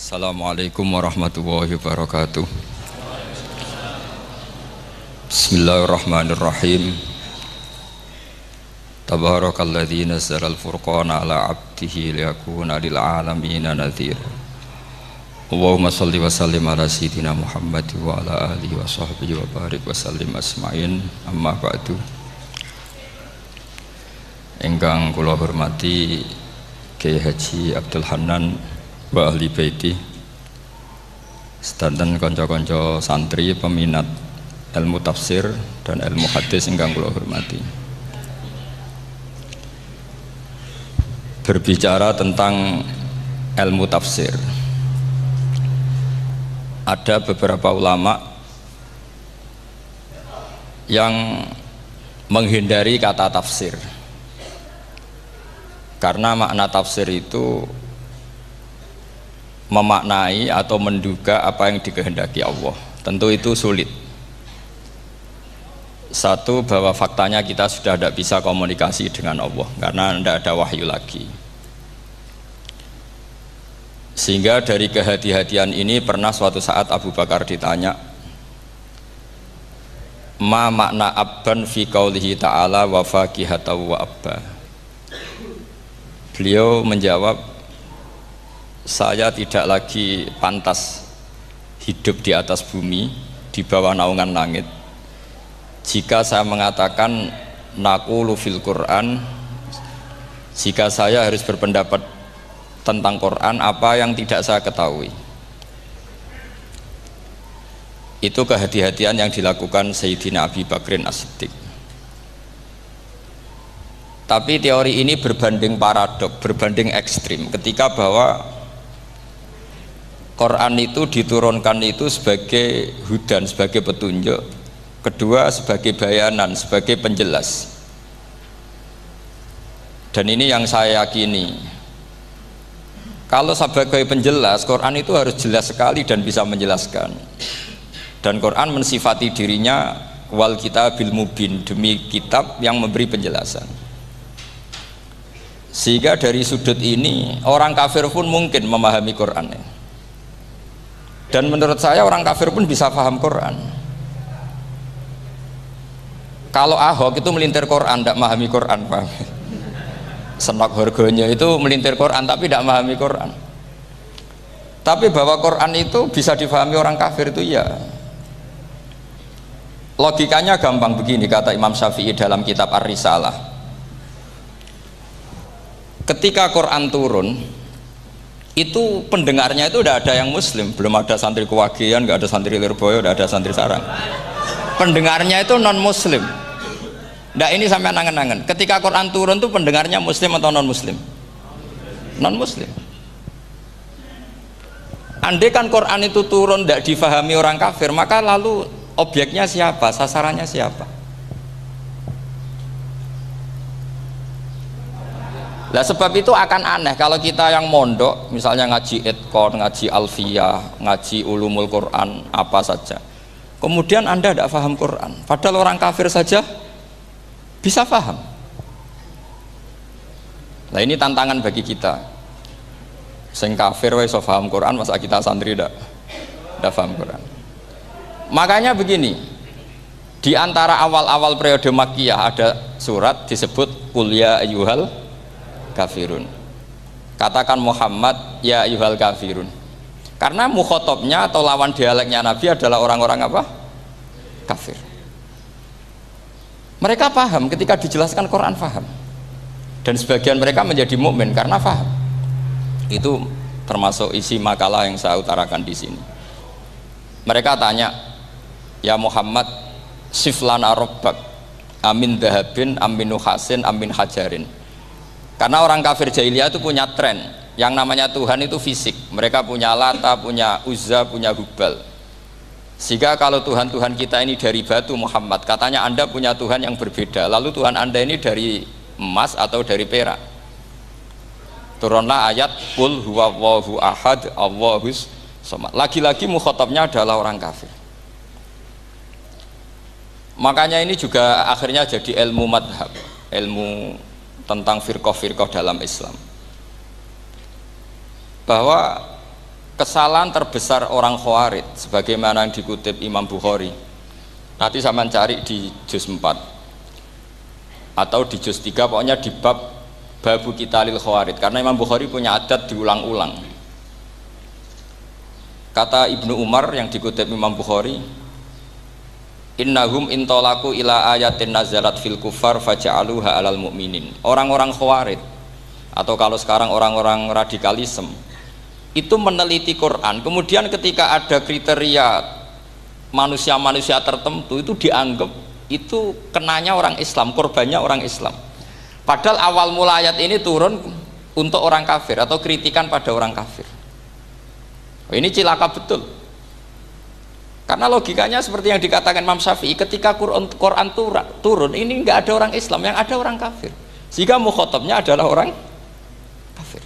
Assalamualaikum warahmatullahi wabarakatuh. Bismillahirrahmanirrahim. Tabarakalladzi nazzala al-furqana ala 'abdihi liyakuna lil 'alamin nadhira. Allahumma shalli wa sallim ala sayyidina Muhammad wa ala alihi wa sahbihi wa barik wa sallim asma'in. Amma ba'du. Ingkang kula hormati Kiai Haji Abdul Hanan wa ahli baiti, sedanten kanca-kanca santri peminat ilmu tafsir dan ilmu hadis ingkang kula hormati. Berbicara tentang ilmu tafsir, ada beberapa ulama yang menghindari kata tafsir karena makna tafsir itu memaknai atau menduga apa yang dikehendaki Allah. Tentu itu sulit. Satu, bahwa faktanya kita sudah tidak bisa komunikasi dengan Allah karena tidak ada wahyu lagi. Sehingga dari kehati-hatian ini pernah suatu saat Abu Bakar ditanya, ma makna abban fi qaulihi ta'ala wa faqihatan wa abba. Beliau menjawab, saya tidak lagi pantas hidup di atas bumi, di bawah naungan langit, jika saya mengatakan naqulu fil Quran, jika saya harus berpendapat tentang Quran apa yang tidak saya ketahui. Itu kehati-hatian yang dilakukan Sayyidina Abi Bakrin As-Siddiq. Tapi teori ini berbanding paradok, berbanding ekstrim, ketika bahwa Quran itu diturunkan itu sebagai hudan, sebagai petunjuk, kedua sebagai bayanan, sebagai penjelas. Dan ini yang saya yakini, kalau sebagai penjelas, Quran itu harus jelas sekali dan bisa menjelaskan. Dan Quran mensifati dirinya wal kitabil mubin, demi kitab yang memberi penjelasan. Sehingga dari sudut ini orang kafir pun mungkin memahami Quran. Dan menurut saya orang kafir pun bisa paham Quran. Kalau Ahok itu melintir Quran, tidak memahami Quran, paham? Senok harganya itu melintir Quran tapi tidak memahami Quran. Tapi bahwa Quran itu bisa difahami orang kafir itu ya. Logikanya gampang begini, kata Imam Syafi'i dalam kitab Ar-Risalah. Ketika Quran turun, itu pendengarnya itu tidak ada yang muslim, belum ada santri Kewagian, nggak ada santri Lirboyo, nggak ada santri Sarang. Pendengarnya itu non muslim. Nah ini sampai angen-angen, ketika Quran turun tuh pendengarnya muslim atau non muslim? Non muslim. Andai kan Quran itu turun tidak difahami orang kafir, maka lalu objeknya siapa, sasarannya siapa? Nah sebab itu akan aneh kalau kita yang mondok, misalnya ngaji Idqon, ngaji Alfiyah, ngaji Ulumul Quran, apa saja, kemudian Anda tidak paham Quran, padahal orang kafir saja bisa paham. Nah ini tantangan bagi kita. Sing kafir wis paham Quran, masa kita santri tidak paham Quran. Makanya begini, di antara awal-awal periode Makkiyah ada surat disebut Qul ya ayyuhal kafirun. Katakan Muhammad ya ayyuhal kafirun. Karena mukhotabnya atau lawan dialeknya Nabi adalah orang-orang apa? Kafir. Mereka paham ketika dijelaskan Quran, paham. Dan sebagian mereka menjadi mukmin karena paham. Itu termasuk isi makalah yang saya utarakan di sini. Mereka tanya, ya Muhammad, siflana rabbak amin dahabin amin nuhasin amin hajarin. Karena orang kafir jahiliyah itu punya tren yang namanya Tuhan itu fisik. Mereka punya Lata, punya Uzza, punya Hubal. Sehingga kalau Tuhan-Tuhan kita ini dari batu Muhammad, katanya Anda punya Tuhan yang berbeda. Lalu Tuhan Anda ini dari emas atau dari perak. Turunlah ayat Qul huwallahu ahad Allahus samad. Lagi-lagi mukhatabnya adalah orang kafir. Makanya ini juga akhirnya jadi ilmu madhab, ilmu tentang firqah-firqah dalam Islam, bahwa kesalahan terbesar orang Khawarij sebagaimana yang dikutip Imam Bukhari. Nanti sampean cari di juz 4 atau di juz 3, pokoknya di bab babu qitalil Khawarij, karena Imam Bukhari punya adat diulang-ulang. Kata Ibnu Umar yang dikutip Imam Bukhari, innahum intolaku ila ayatin nazalat fil kufar faja'aluha alal mu'minin. Orang-orang Khawarij atau kalau sekarang orang-orang radikalisme itu meneliti Quran, kemudian ketika ada kriteria manusia-manusia tertentu itu dianggap itu kenanya orang Islam, korbannya orang Islam. Padahal awal mula ayat ini turun untuk orang kafir atau kritikan pada orang kafir. Ini cilaka betul. Karena logikanya seperti yang dikatakan Imam Syafi'i, ketika Quran turun ini nggak ada orang Islam, yang ada orang kafir. Sehingga mukhatabnya adalah orang kafir.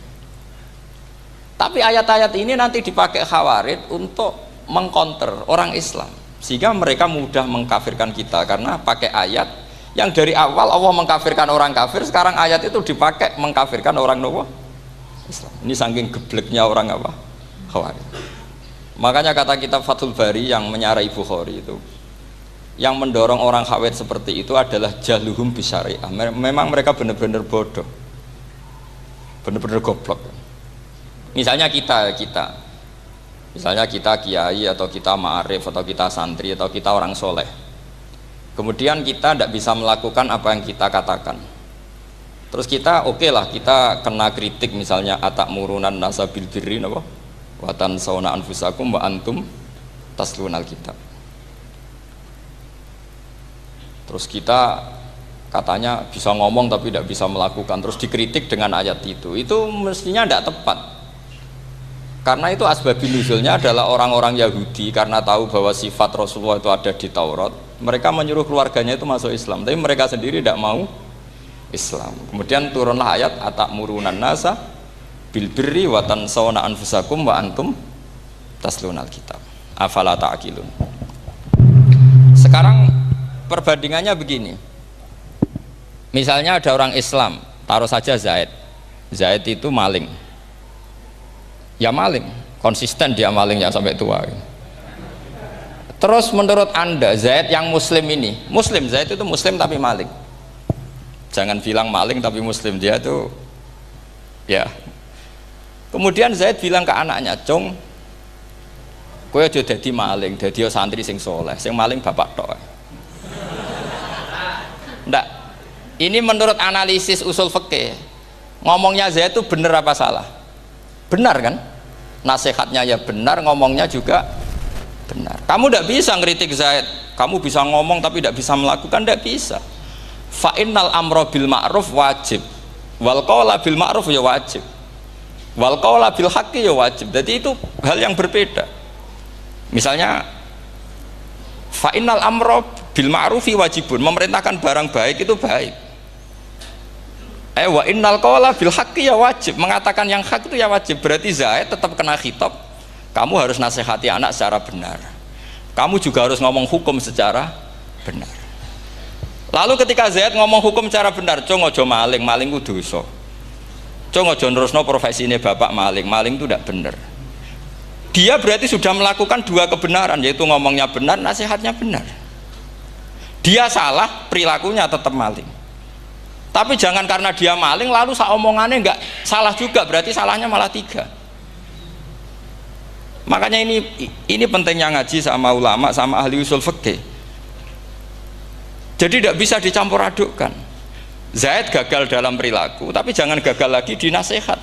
Tapi ayat-ayat ini nanti dipakai Khawarij untuk mengcounter orang Islam, sehingga mereka mudah mengkafirkan kita karena pakai ayat yang dari awal Allah mengkafirkan orang kafir, sekarang ayat itu dipakai mengkafirkan orang Islam. Ini saking gebleknya orang apa? Khawarij. Makanya kata kitab Fathul Bari yang menyarai Bukhari itu, yang mendorong orang Khawarij seperti itu adalah jahluhum bisyariah. Memang mereka benar-benar bodoh, benar-benar goblok. Misalnya kita kiai atau kita ma'arif atau kita santri atau kita orang soleh, kemudian kita tidak bisa melakukan apa yang kita katakan, terus kita oke lah, kita kena kritik misalnya atakmurunan nasa bil birri wa tansawna anfusakum wa antum taslunal kitab. Terus kita katanya bisa ngomong tapi tidak bisa melakukan, terus dikritik dengan ayat itu mestinya tidak tepat. Karena itu asbabun nuzulnya adalah orang-orang Yahudi karena tahu bahwa sifat Rasulullah itu ada di Taurat, mereka menyuruh keluarganya itu masuk Islam, tapi mereka sendiri tidak mau Islam. Kemudian turunlah ayat atakmurunan nasa bil birri wa tansawna anfusakum wa antum taslunal kitab afala ta'qilun. Sekarang perbandingannya begini, misalnya ada orang Islam, taruh saja Zaid itu maling, ya maling, konsisten dia malingnya sampai tua. Terus menurut Anda Zaid yang muslim ini, Zaid itu muslim tapi maling, jangan bilang maling tapi muslim, dia itu ya. Kemudian Zaid bilang ke anaknya, "Cung, kowe aja dadi maling, dadi santri sing soleh, sing maling bapak tok." Ndak, ini menurut analisis usul fikih, ngomongnya Zaid itu benar apa salah? Benar kan? Nasihatnya ya benar, ngomongnya juga benar. Kamu tidak bisa ngeritik Zaid, kamu bisa ngomong tapi tidak bisa melakukan, tidak bisa. Fa innal amra bil ma'ruf wajib, wal qawla bil ma'ruf ya wajib, wal qawla bil haqqi ya wajib. Jadi itu hal yang berbeda. Misalnya fa innal amra bil ma'rufi wajibun, memerintahkan barang baik itu baik. Wa innal qawla bil haqqi ya wajib, mengatakan yang hak itu ya wajib. Berarti Zaid tetap kena khitab, kamu harus nasihati anak secara benar, kamu juga harus ngomong hukum secara benar. Lalu ketika Zaid ngomong hukum secara benar, cung ojo maling, maling itu dosa, cung ojo nerusno profesine bapak maling itu tidak benar. Dia berarti sudah melakukan dua kebenaran, yaitu ngomongnya benar, nasihatnya benar. Dia salah, perilakunya tetap maling. Tapi jangan karena dia maling lalu omongannya nggak salah juga, berarti salahnya malah tiga. Makanya ini pentingnya ngaji sama ulama, sama ahli usul fikih. Jadi tidak bisa dicampur adukkan. Zaid gagal dalam perilaku, tapi jangan gagal lagi di nasihat.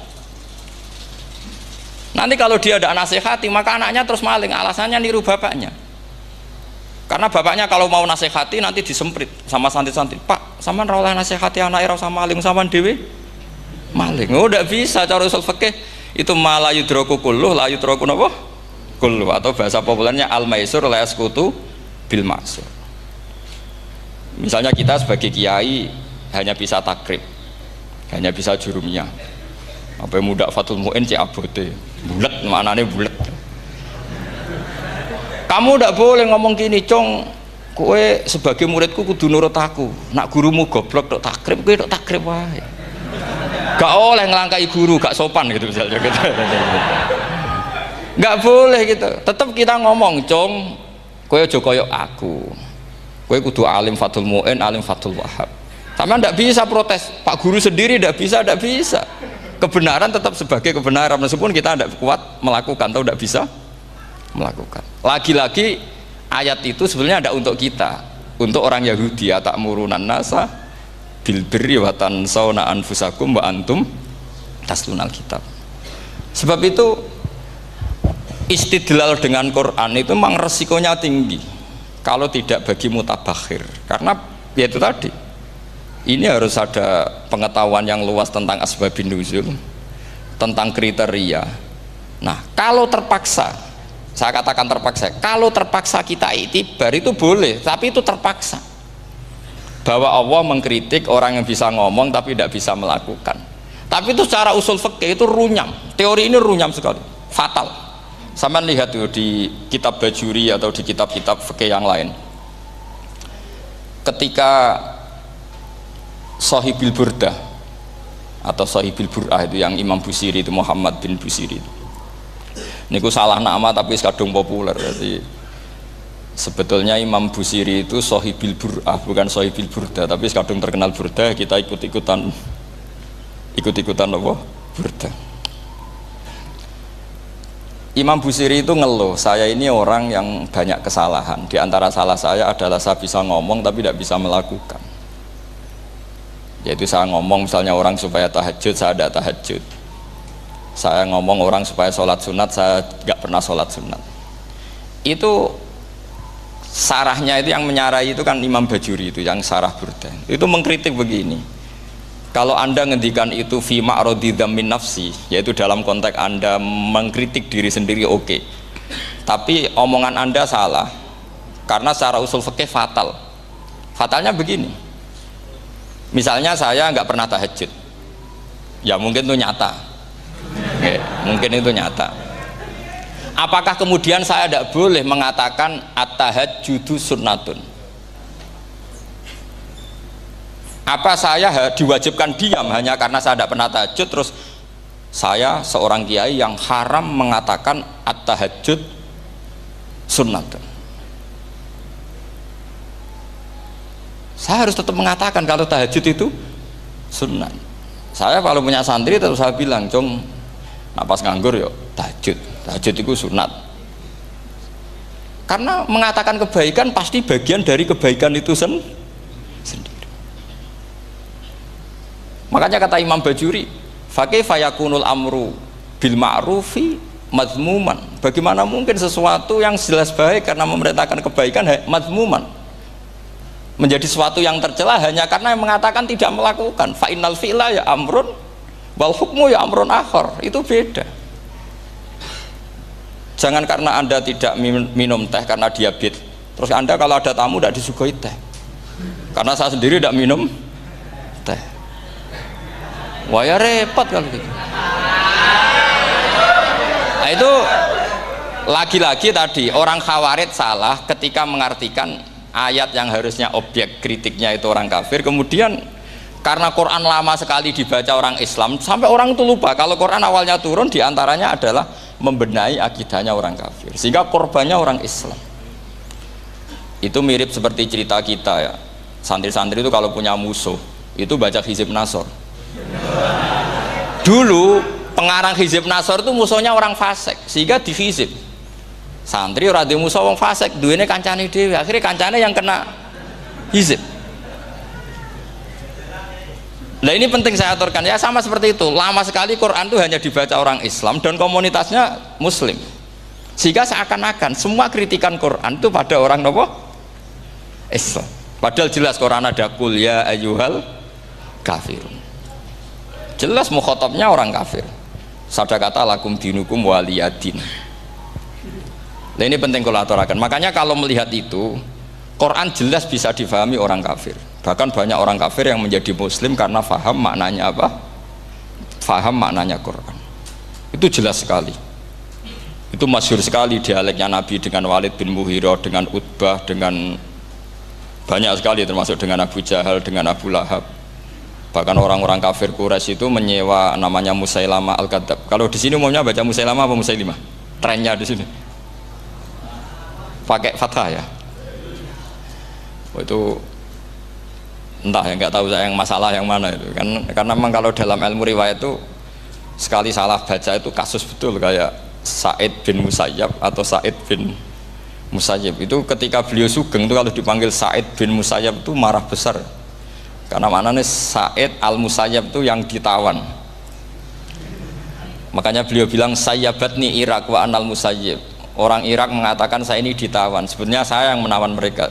Nanti kalau dia tidak nasihati, maka anaknya terus maling, alasannya niru bapaknya. Karena bapaknya kalau mau nasihati nanti disemprit sama santri-santri, "Pak, sampean ora oleh nasihati anake ora usah maling, sampean dhewe maling." Oh, tidak bisa, cara usul fikih itu malah yudroku kulluh la yudroku napa? Kulluh, atau bahasa populernya al-maisur la yasqutu bil ma'sur. Misalnya kita sebagai kiai hanya bisa takrib, hanya bisa jurumiyah. Apa muda Fathul Mu'in cek abote. Bulet, maknane bulet. Kamu tidak boleh ngomong gini, "Cung, kowe sebagai muridku kudu nurut aku. Nak gurumu goblok tok takrib, kowe tok takrib wae. Gak oleh ngelangkai guru, gak sopan gitu misalnya." Nggak boleh gitu. Tetap kita ngomong, "Cung, kowe aja koyo aku. Kowe kudu alim Fathul Mu'in, alim Fathul Wahhab." Sama ndak bisa protes. Pak guru sendiri ndak bisa, ndak bisa. Kebenaran tetap sebagai kebenaran meskipun kita ndak kuat melakukan atau ndak bisa melakukan. Lagi-lagi ayat itu sebenarnya ada untuk kita, untuk orang Yahudi, atamuruna nasa bil birri wa tansawna anfusakum wa antum taslunal kitab. Sebab itu istidlal dengan Quran itu memang resikonya tinggi kalau tidak bagi mutabakhir, karena ya itu tadi, ini harus ada pengetahuan yang luas tentang asbabun nuzul, tentang kriteria. Nah kalau terpaksa, saya katakan terpaksa, kalau terpaksa kita iktibar itu boleh, tapi itu terpaksa, bahwa Allah mengkritik orang yang bisa ngomong tapi tidak bisa melakukan. Tapi itu secara usul fikih itu runyam, teori ini runyam sekali, fatal. Sama lihat tuh di kitab Bajuri atau di kitab-kitab fikih yang lain, ketika Shahibil Burdah atau Shahibil Bur'ah itu yang Imam Busiri itu, Muhammad bin Busiri itu, ini ku salah nama tapi kadung populer. Jadi sebetulnya Imam Busiri itu Shahibil Bur'ah bukan Shahibil Burdah, tapi kadung terkenal Burdah, kita ikut-ikutan apa? Burdah. Imam Busiri itu ngeluh, saya ini orang yang banyak kesalahan. Di antara salah saya adalah saya bisa ngomong tapi tidak bisa melakukan. Yaitu saya ngomong misalnya orang supaya tahajud, saya tidak tahajud. Saya ngomong orang supaya sholat sunat, saya nggak pernah sholat sunat. Itu sarahnya itu yang menyarai itu kan Imam Bajuri itu, yang sarah Burdah. Itu mengkritik begini. Kalau Anda ngendikan itu fi ma'radi dzammin nafsi, yaitu dalam konteks Anda mengkritik diri sendiri, oke. Tapi omongan Anda salah karena secara usul fikih fatal. Fatalnya begini. Misalnya saya nggak pernah tahajud. Ya mungkin itu nyata. Oke, mungkin itu nyata. Apakah kemudian saya tidak boleh mengatakan at-tahajjudu sunnatun? Apa saya diwajibkan diam hanya karena saya tidak pernah tahajud, terus saya seorang kiai yang haram mengatakan at-tahajjud sunnatun? Saya harus tetap mengatakan kalau tahajud itu sunnah. Saya kalau punya santri terus saya bilang, "Cung, napas nganggur yuk tahajud. Tahajud itu sunat." Karena mengatakan kebaikan pasti bagian dari kebaikan itu sendiri. Makanya kata Imam Bajuri, fakaifa yakunul amru bil ma'rufi mazmuman. Bagaimana mungkin sesuatu yang jelas baik karena memerintahkan kebaikan mazmuman menjadi sesuatu yang tercela hanya karena yang mengatakan tidak melakukan. Fa innal fi'la ya amrun wal hukmu ya amrun akhar. Itu beda. Jangan karena Anda tidak minum teh karena diabetes, terus Anda kalau ada tamu tidak disuguhi teh. Karena saya sendiri tidak minum teh. Wah ya repot kalau gitu. Nah itu lagi-lagi tadi orang Khawarij salah ketika mengartikan ayat yang harusnya objek kritiknya itu orang kafir, kemudian karena Quran lama sekali dibaca orang Islam sampai orang itu lupa kalau Quran awalnya turun diantaranya adalah membenahi akidahnya orang kafir, sehingga korbannya orang Islam. Itu mirip seperti cerita kita ya, santri-santri itu kalau punya musuh itu baca Hizib Nasor. Dulu pengarang Hizib Nasor itu musuhnya orang fasik, sehingga dihizib. Santri ora duwe musuh wong fasik, duwene kancane dhewe, akhirnya kancane yang kena hizib. Nah ini penting saya aturkan ya, sama seperti itu. Lama sekali Quran itu hanya dibaca orang Islam dan komunitasnya Muslim, sehingga seakan-akan semua kritikan Quran itu pada orang nopo Islam. Padahal jelas Quran ada kul ya ayyuhal kafirun. Jelas mukhatabnya orang kafir. Sadaqata lakum dinukum waliyadin. Nah ini penting kalau aturakan. Makanya kalau melihat itu, Quran jelas bisa difahami orang kafir. Bahkan banyak orang kafir yang menjadi muslim karena faham maknanya apa? Faham maknanya Quran. Itu jelas sekali. Itu masyhur sekali dialeknya Nabi dengan Walid bin Mughirah, dengan Utbah, dengan banyak sekali termasuk dengan Abu Jahal, dengan Abu Lahab. Bahkan orang-orang kafir Quraisy itu menyewa namanya Musailamah Al-Kadzab. Kalau di sini umumnya baca Musailamah apa Musailimah? trennya di sini. Pakai fathah ya. Oh, itu entah ya, nggak tahu saya yang masalah yang mana itu kan, karena memang kalau dalam ilmu riwayat itu sekali salah baca itu kasus betul, kayak Sa'id bin Musayyab atau Sa'id bin Musayyib itu ketika beliau sugeng itu kalau dipanggil Sa'id bin Musayyab itu marah besar, karena maknanya Sa'id al Musayyab itu yang ditawan, makanya beliau bilang sayyabatni Irak wa anal Musayyib, orang Irak mengatakan saya ini ditawan, sebenarnya saya yang menawan mereka.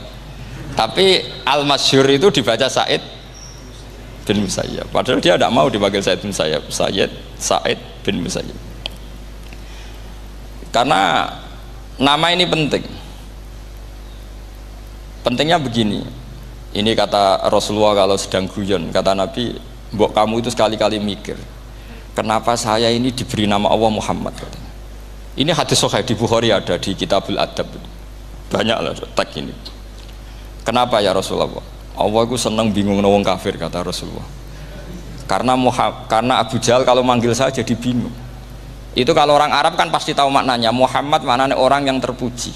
Tapi al-masyhur itu dibaca Sa'id bin Musayyab, padahal dia tidak mau dipanggil Sa'id bin Musayyab, Sa'id bin Musayyab. Karena nama ini penting. Pentingnya begini, ini kata Rasulullah kalau sedang guyon, kata Nabi, mbok kamu itu sekali-kali mikir, kenapa saya ini diberi nama Allah Muhammad, katanya. Ini hadis sahih di Bukhari, ada di Kitabul Adab, banyak lah tag ini. Kenapa ya Rasulullah? Allah itu senang bingung wong kafir, kata Rasulullah. Karena Abu Jahal kalau manggil saya jadi bingung. Itu kalau orang Arab kan pasti tahu maknanya. Muhammad maknanya orang yang terpuji.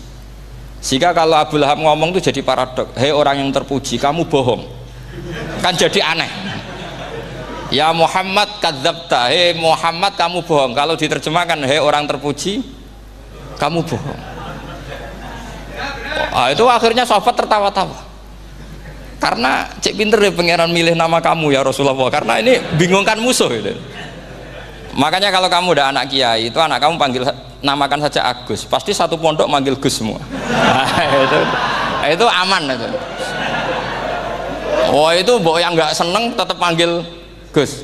Sehingga kalau Abu Lahab ngomong itu jadi paradok. Hei orang yang terpuji, kamu bohong. Kan jadi aneh. Ya Muhammad kadzabta. Hei Muhammad kamu bohong. Kalau diterjemahkan hei orang terpuji, kamu bohong. Itu akhirnya sahabat tertawa-tawa, karena cek pinter deh pangeran milih nama kamu ya Rasulullah, karena ini bingungkan musuh gitu. Makanya kalau kamu udah anak kiai itu anak kamu panggil, namakan saja Agus, pasti satu pondok manggil Gus semua. Itu aman itu. Oh itu mbok yang nggak seneng tetap panggil Gus.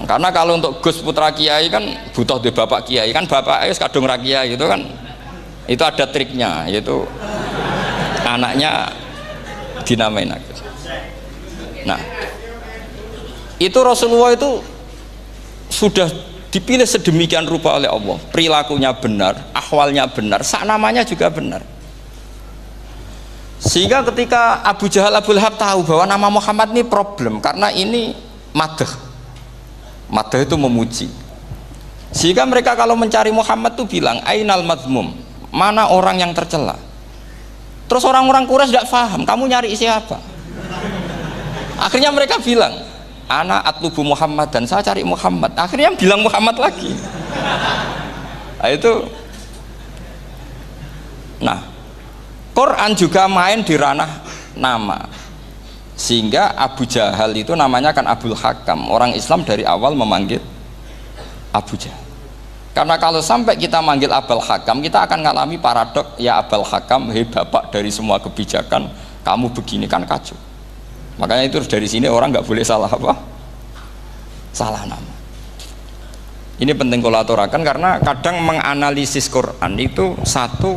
Karena kalau untuk Gus putra kiai kan butuh di bapak kiai, kan bapak kadung ra kiai itu kan, itu ada triknya, yaitu anaknya dinamain Agus. Nah itu Rasulullah itu sudah dipilih sedemikian rupa oleh Allah, perilakunya benar, ahwalnya benar, sak namanya juga benar, sehingga ketika Abu Jahal, Abu Lahab tahu bahwa nama Muhammad ini problem, karena ini madah itu memuji, sehingga mereka kalau mencari Muhammad tuh bilang ainal madmum, mana orang yang tercela. Terus orang-orang Quraisy tidak paham kamu nyari siapa, akhirnya mereka bilang ana atlubu Muhammad, dan saya cari Muhammad, akhirnya bilang Muhammad lagi. Nah, itu nah Quran juga main di ranah nama, sehingga Abu Jahal itu namanya kan Abul Hakam, orang Islam dari awal memanggil Abu Jahal, karena kalau sampai kita manggil Abul Hakam kita akan mengalami paradok, ya Abul Hakam, hei bapak dari semua kebijakan, kamu begini, kan kacau. Makanya itu dari sini orang nggak boleh salah apa? Salah nama. Ini penting kalau aturakan, karena kadang menganalisis Quran itu satu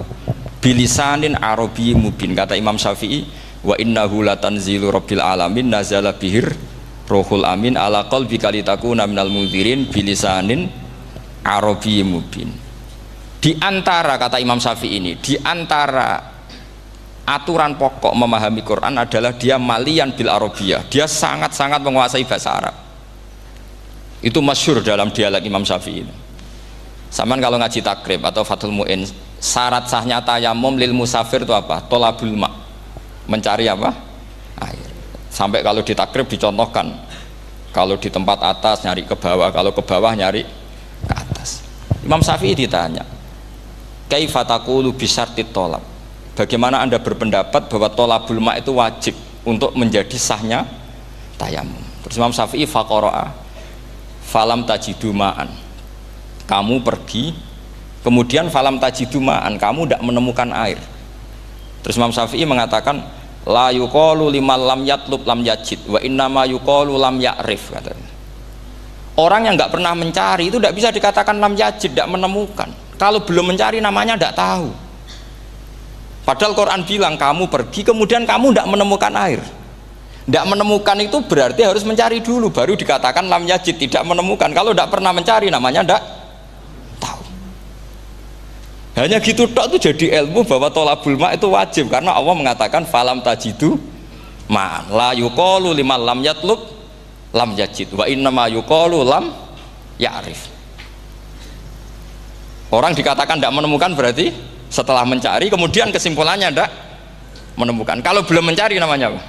bilisanin Arabi mubin, kata Imam Syafi'i, wa innahu latanzilu rabbil alamin nazala bihir rohul amin ala qalbika litakuna minal mudhirin bilisanin Arabi mubin. Di antara, kata Imam Syafi'i ini, di antara aturan pokok memahami Quran adalah dia malian bil arabiyah, dia sangat-sangat menguasai bahasa Arab. Itu masyhur dalam dialek Imam Syafi'i. Saman kalau ngaji takrib atau Fathul Mu'in, syarat sahnya tayamum lil musafir itu apa? Tolabul ma', mencari apa? Air. Sampai kalau di takrib dicontohkan, kalau di tempat atas nyari ke bawah, kalau ke bawah nyari ke atas. Imam Syafi'i ditanya, kaifa taqulu bi syartit tolab, bagaimana anda berpendapat bahwa tolabul ma' itu wajib untuk menjadi sahnya tayamum? Terus Imam Syafi'i faqara'a falam tajidu ma'an, kamu pergi kemudian falam tajidu ma'an, kamu tidak menemukan air. Terus Imam Syafi'i mengatakan la yuqalu liman lam yatlub lam yajid wa innama yuqalu lam ya'rif, katanya. Orang yang nggak pernah mencari itu tidak bisa dikatakan lam yajid, tidak menemukan. Kalau belum mencari namanya tidak tahu. Padahal Quran bilang kamu pergi kemudian kamu tidak menemukan air. Tidak menemukan itu berarti harus mencari dulu, baru dikatakan lam yajid, tidak menemukan. Kalau tidak pernah mencari namanya tidak tahu. Hanya gitu tok itu jadi ilmu bahwa tolabul ma' itu wajib, karena Allah mengatakan falam tajidu ma la yuqalu liman lam yatlub lam yajid wa innama yuqalu lam ya'rif. Orang dikatakan tidak menemukan berarti setelah mencari kemudian kesimpulannya tidak menemukan. Kalau belum mencari namanya apa?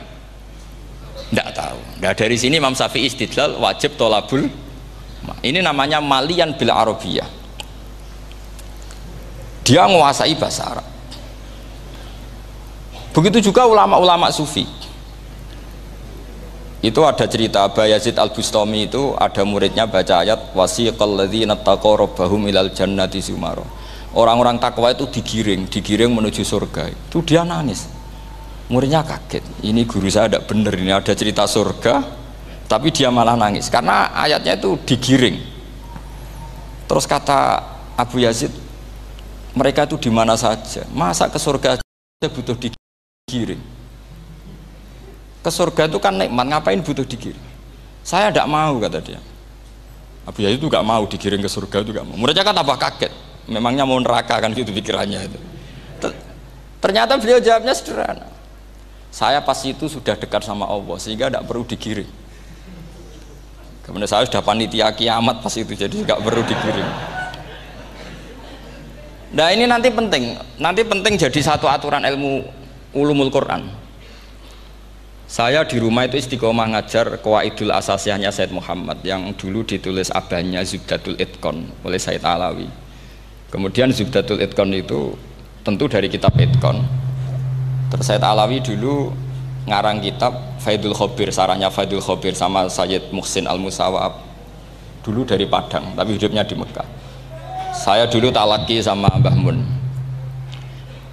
Tidak tahu. Nah, dari sini Imam Syafi'i istidlal wajib tolabul. Ini namanya malian bil arabiyah. Dia menguasai bahasa Arab. Begitu juga ulama-ulama sufi. Itu ada cerita Bayazid Al-Bustami, itu ada muridnya baca ayat wasiqal ladzina taqaw rabbahum ilal jannati zumara. Orang-orang takwa itu digiring menuju surga. Itu dia nangis. Muridnya kaget. Ini guru saya tidak benar, ini ada cerita surga, tapi dia malah nangis karena ayatnya itu digiring. Terus kata Abu Yazid, mereka itu di mana saja? Masa ke surga aja butuh digiring? Ke surga itu kan nikmat, ngapain butuh digiring? Saya tidak mau, kata dia. Abu Yazid itu gak mau digiring ke surga, itu gak mau. Muridnya kan tambah kaget, memangnya mau neraka kan gitu pikirannya itu. Ternyata beliau jawabnya sederhana. Saya pas itu sudah dekat sama Allah sehingga tidak perlu digiring. Kemudian saya sudah panitia kiamat pas itu, jadi nggak perlu digiring. Nah ini nanti penting jadi satu aturan ilmu ulumul Quran. Saya di rumah itu istiqomah ngajar Qawaidul Asasiyahnya Said Muhammad yang dulu ditulis abahnya Zubdatul Itqan oleh Said Alawi. Kemudian Zubdatul Itqan itu tentu dari kitab Itqan. Terus Said Alawi dulu ngarang kitab Faidul Khobir, sarahnya Faidul Khobir sama Sayyid Muhsin Al-Musawab, dulu dari Padang tapi hidupnya di Mekah. Saya dulu talaki sama Mbah Mun.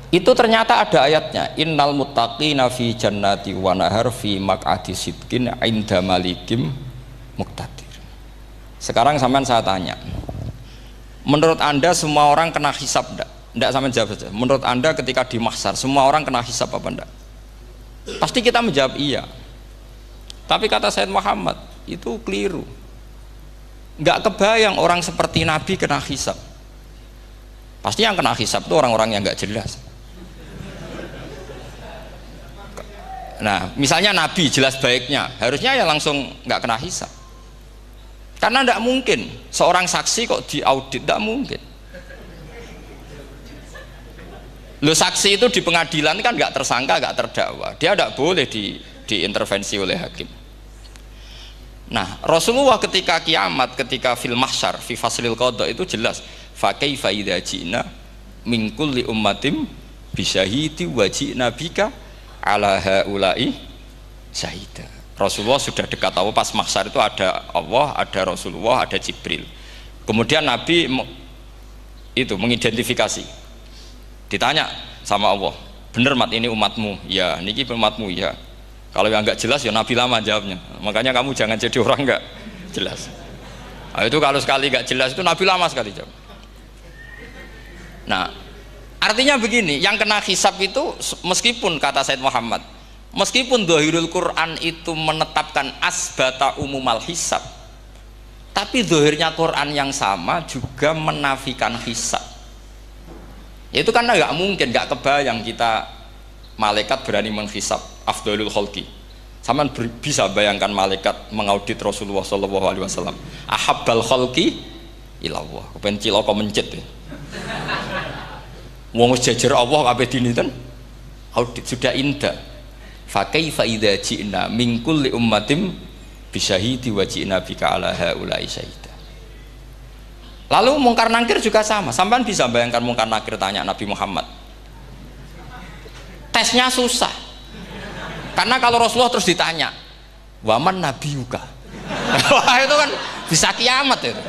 Itu ternyata ada ayatnya, innal muttaqina fi jannati wa nahar fi maq'adi sidqin 'inda malikim muqtadir. Sekarang sampean saya tanya, menurut Anda semua orang kena hisab enggak? Enggak, sampean jawab saja. Menurut Anda ketika di mahsyar semua orang kena hisab apa enggak? Pasti kita menjawab iya. Tapi kata Said Muhammad itu keliru. Enggak kebayang orang seperti Nabi kena hisab. Pasti yang kena hisab itu orang-orang yang enggak jelas. Nah, misalnya Nabi jelas baiknya, harusnya ya langsung nggak kena hisab. Karena tidak mungkin seorang saksi kok diaudit, tidak mungkin. Lo saksi itu di pengadilan kan nggak tersangka, nggak terdakwa, dia tidak boleh diintervensi oleh hakim. Nah, Rasulullah ketika kiamat, ketika fil mahsyar, fi faslil qada itu jelas, fa kaifa idza ji'na min kulli ummatin bisyahidi wa ji'na bika ala haula'i syahida. Rasulullah sudah dekat Allah, pas mahsyar itu ada Allah, ada Rasulullah, ada Jibril. Kemudian Nabi itu mengidentifikasi, ditanya sama Allah, bener mat ini umatmu? Ya, niki umatmu ya. Kalau yang nggak jelas ya Nabi lama jawabnya. Makanya kamu jangan jadi orang nggak jelas. Nah, itu kalau sekali nggak jelas itu Nabi lama sekali jawab. Nah, artinya begini, yang kena hisab itu meskipun kata Said Muhammad, meskipun Dhahirul Quran itu menetapkan asbata umumal hisab, tapi zahirnya Quran yang sama juga menafikan hisab. Itu karena nggak mungkin, nggak kebayang kita malaikat berani menghisab afdalul khalqi. Sama bisa bayangkan malaikat mengaudit Rasulullah SAW, ahabbal khalqi ilallah, kepen cilaka mencit ya. Wong jajar Allah kabeh dinten audit sudah indah. Fa kaifa idza ji'na min kulli ummatin bisyahidi wa ji'na bika ala haula'i syahida. Lalu mungkar nakir juga sama. Sampean bisa bayangkan mungkar nakir tanya Nabi Muhammad. Tesnya susah. Karena kalau Rasulullah terus ditanya, "Waman nabiyuka?" Wah, itu kan bisa kiamat itu.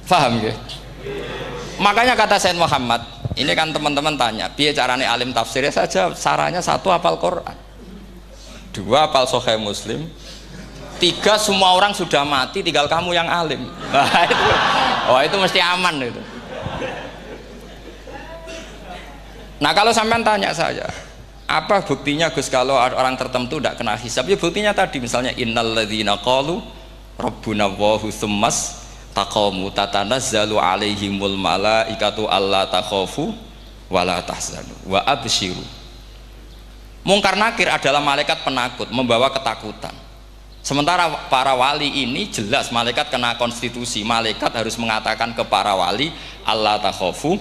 Paham ya? Makanya kata Said Muhammad, ini kan teman-teman tanya, piye carane alim tafsirnya saja, sarannya satu hafal Quran, dua hafal Sahih Muslim, tiga semua orang sudah mati, tinggal kamu yang alim. Nah, itu mesti aman itu. Nah kalau sampean tanya saya, apa buktinya Gus kalau orang tertentu tidak kena hisab? Ya buktinya tadi misalnya innalladzina qalu rabbuna Allahu tsummas taqamu tatanazzalu alaihimul malaikatu alla takhafu wala tahzanu wa absyiru. Mungkar nakir adalah malaikat penakut, membawa ketakutan. Sementara para wali ini jelas malaikat kena konstitusi. Malaikat harus mengatakan ke para wali, Allah takhofu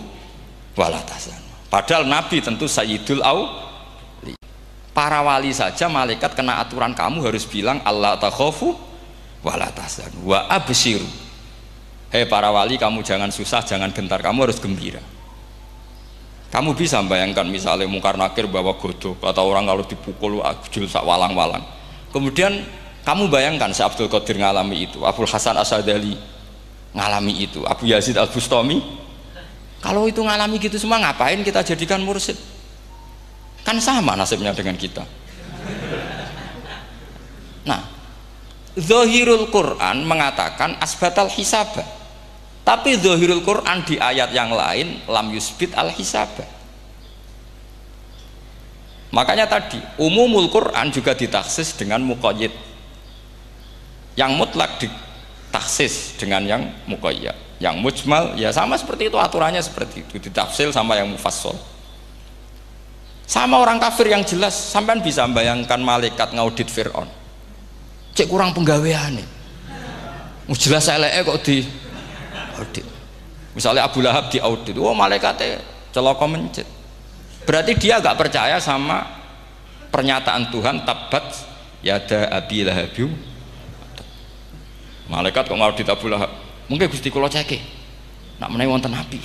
wala tahzanu. Padahal Nabi tentu sayyidul auli. Para wali saja malaikat kena aturan, kamu harus bilang Allah takhofu wala tahzanu wa abshiru. Hei para wali, kamu jangan susah, jangan gentar, kamu harus gembira. Kamu bisa bayangkan misalnya mungkar nakir bawa godok, atau orang kalau dipukul ajul sak walang-walang. Kemudian kamu bayangkan si Abdul Qadir ngalami itu, Abdul Hasan Asadali ngalami itu, Abu Yazid Al Bustami. Kalau itu ngalami gitu semua, ngapain kita jadikan mursyid? Kan sama nasibnya dengan kita. Nah, Zahirul Quran mengatakan asbatal hisabah. Tapi Zahirul Quran di ayat yang lain lam yusbit al hisabah. Makanya tadi umumul Quran juga ditaksis dengan muqayyid. Yang mutlak ditaksis dengan yang muqayyad. Yang mujmal ya sama seperti itu, aturannya seperti itu, ditafsir sama yang mufassal. Sama orang kafir yang jelas, sampean bisa bayangkan malaikat ngaudit Fir'aun. Cek kurang penggaweane. Jelas eleke kok di audit. Misalnya Abu Lahab di audit, oh malaikatnya celaka mencet. Berarti dia agak percaya sama pernyataan Tuhan, tabat yada abi lahabiu. Malaikat kok ngaudit Abu Lahab? Mungkin Gusti kula ceke. Nak menawi wonten api.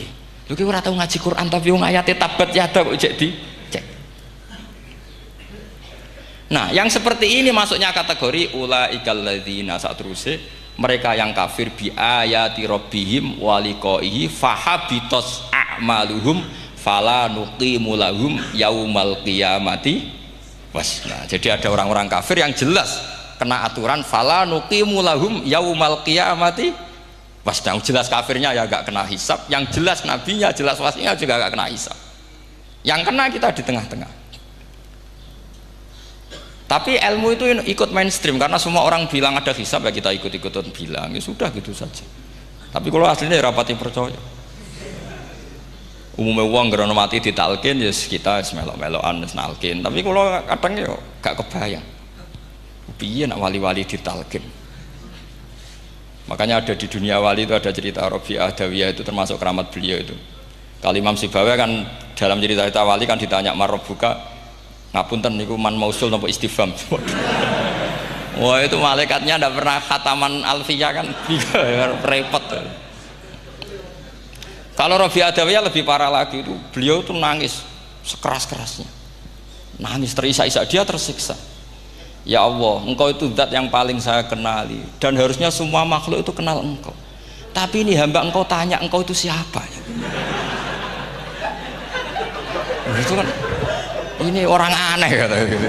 Lho ki ora tau ngaji Quran tapi wong ayate tabat yada kok cek di cek. Nah, yang seperti ini masuknya kategori ulaikal ladzina satruse, mereka yang kafir bi ayati rabbihim wa liqaihi fahabitos a'maluhum fala nuqimu lahum yaumal qiyamati wasna. Jadi ada orang-orang kafir yang jelas kena aturan fala nuqimu lahum yaumal qiyamati wasna. Jelas kafirnya ya gak kena hisab, yang jelas nabinya, jelas wasinya juga gak kena hisab. Yang kena kita di tengah-tengah. Tapi ilmu itu ikut mainstream karena semua orang bilang ada hisab, ya kita ikut-ikutan bilang, ya sudah gitu saja. Tapi kalau aslinya rapati percaya. Umumnya uang gerono mati ditalkin, ya kita melok-melokan nalkin. Tapi kalau kadang ya gak kebayang. Piye nak wali-wali ditalkin. Makanya ada di dunia wali itu ada cerita Rabi'ah Adawiyah, itu termasuk keramat beliau itu. Kali Imam Sibawi kan dalam cerita wali kan ditanya marbuka, ngapunten niku man mausul napa istifham. Wah itu malaikatnya ndak pernah khataman alfiyah kan, repot. Kalau Rabi Adawiyah lebih parah lagi, itu beliau tuh nangis sekeras-kerasnya, nangis terisak-isak, dia tersiksa. Ya Allah, engkau itu zat yang paling saya kenali dan harusnya semua makhluk itu kenal engkau. Tapi ini hamba engkau tanya, engkau itu siapa? Itu kan ini orang aneh kata gitu.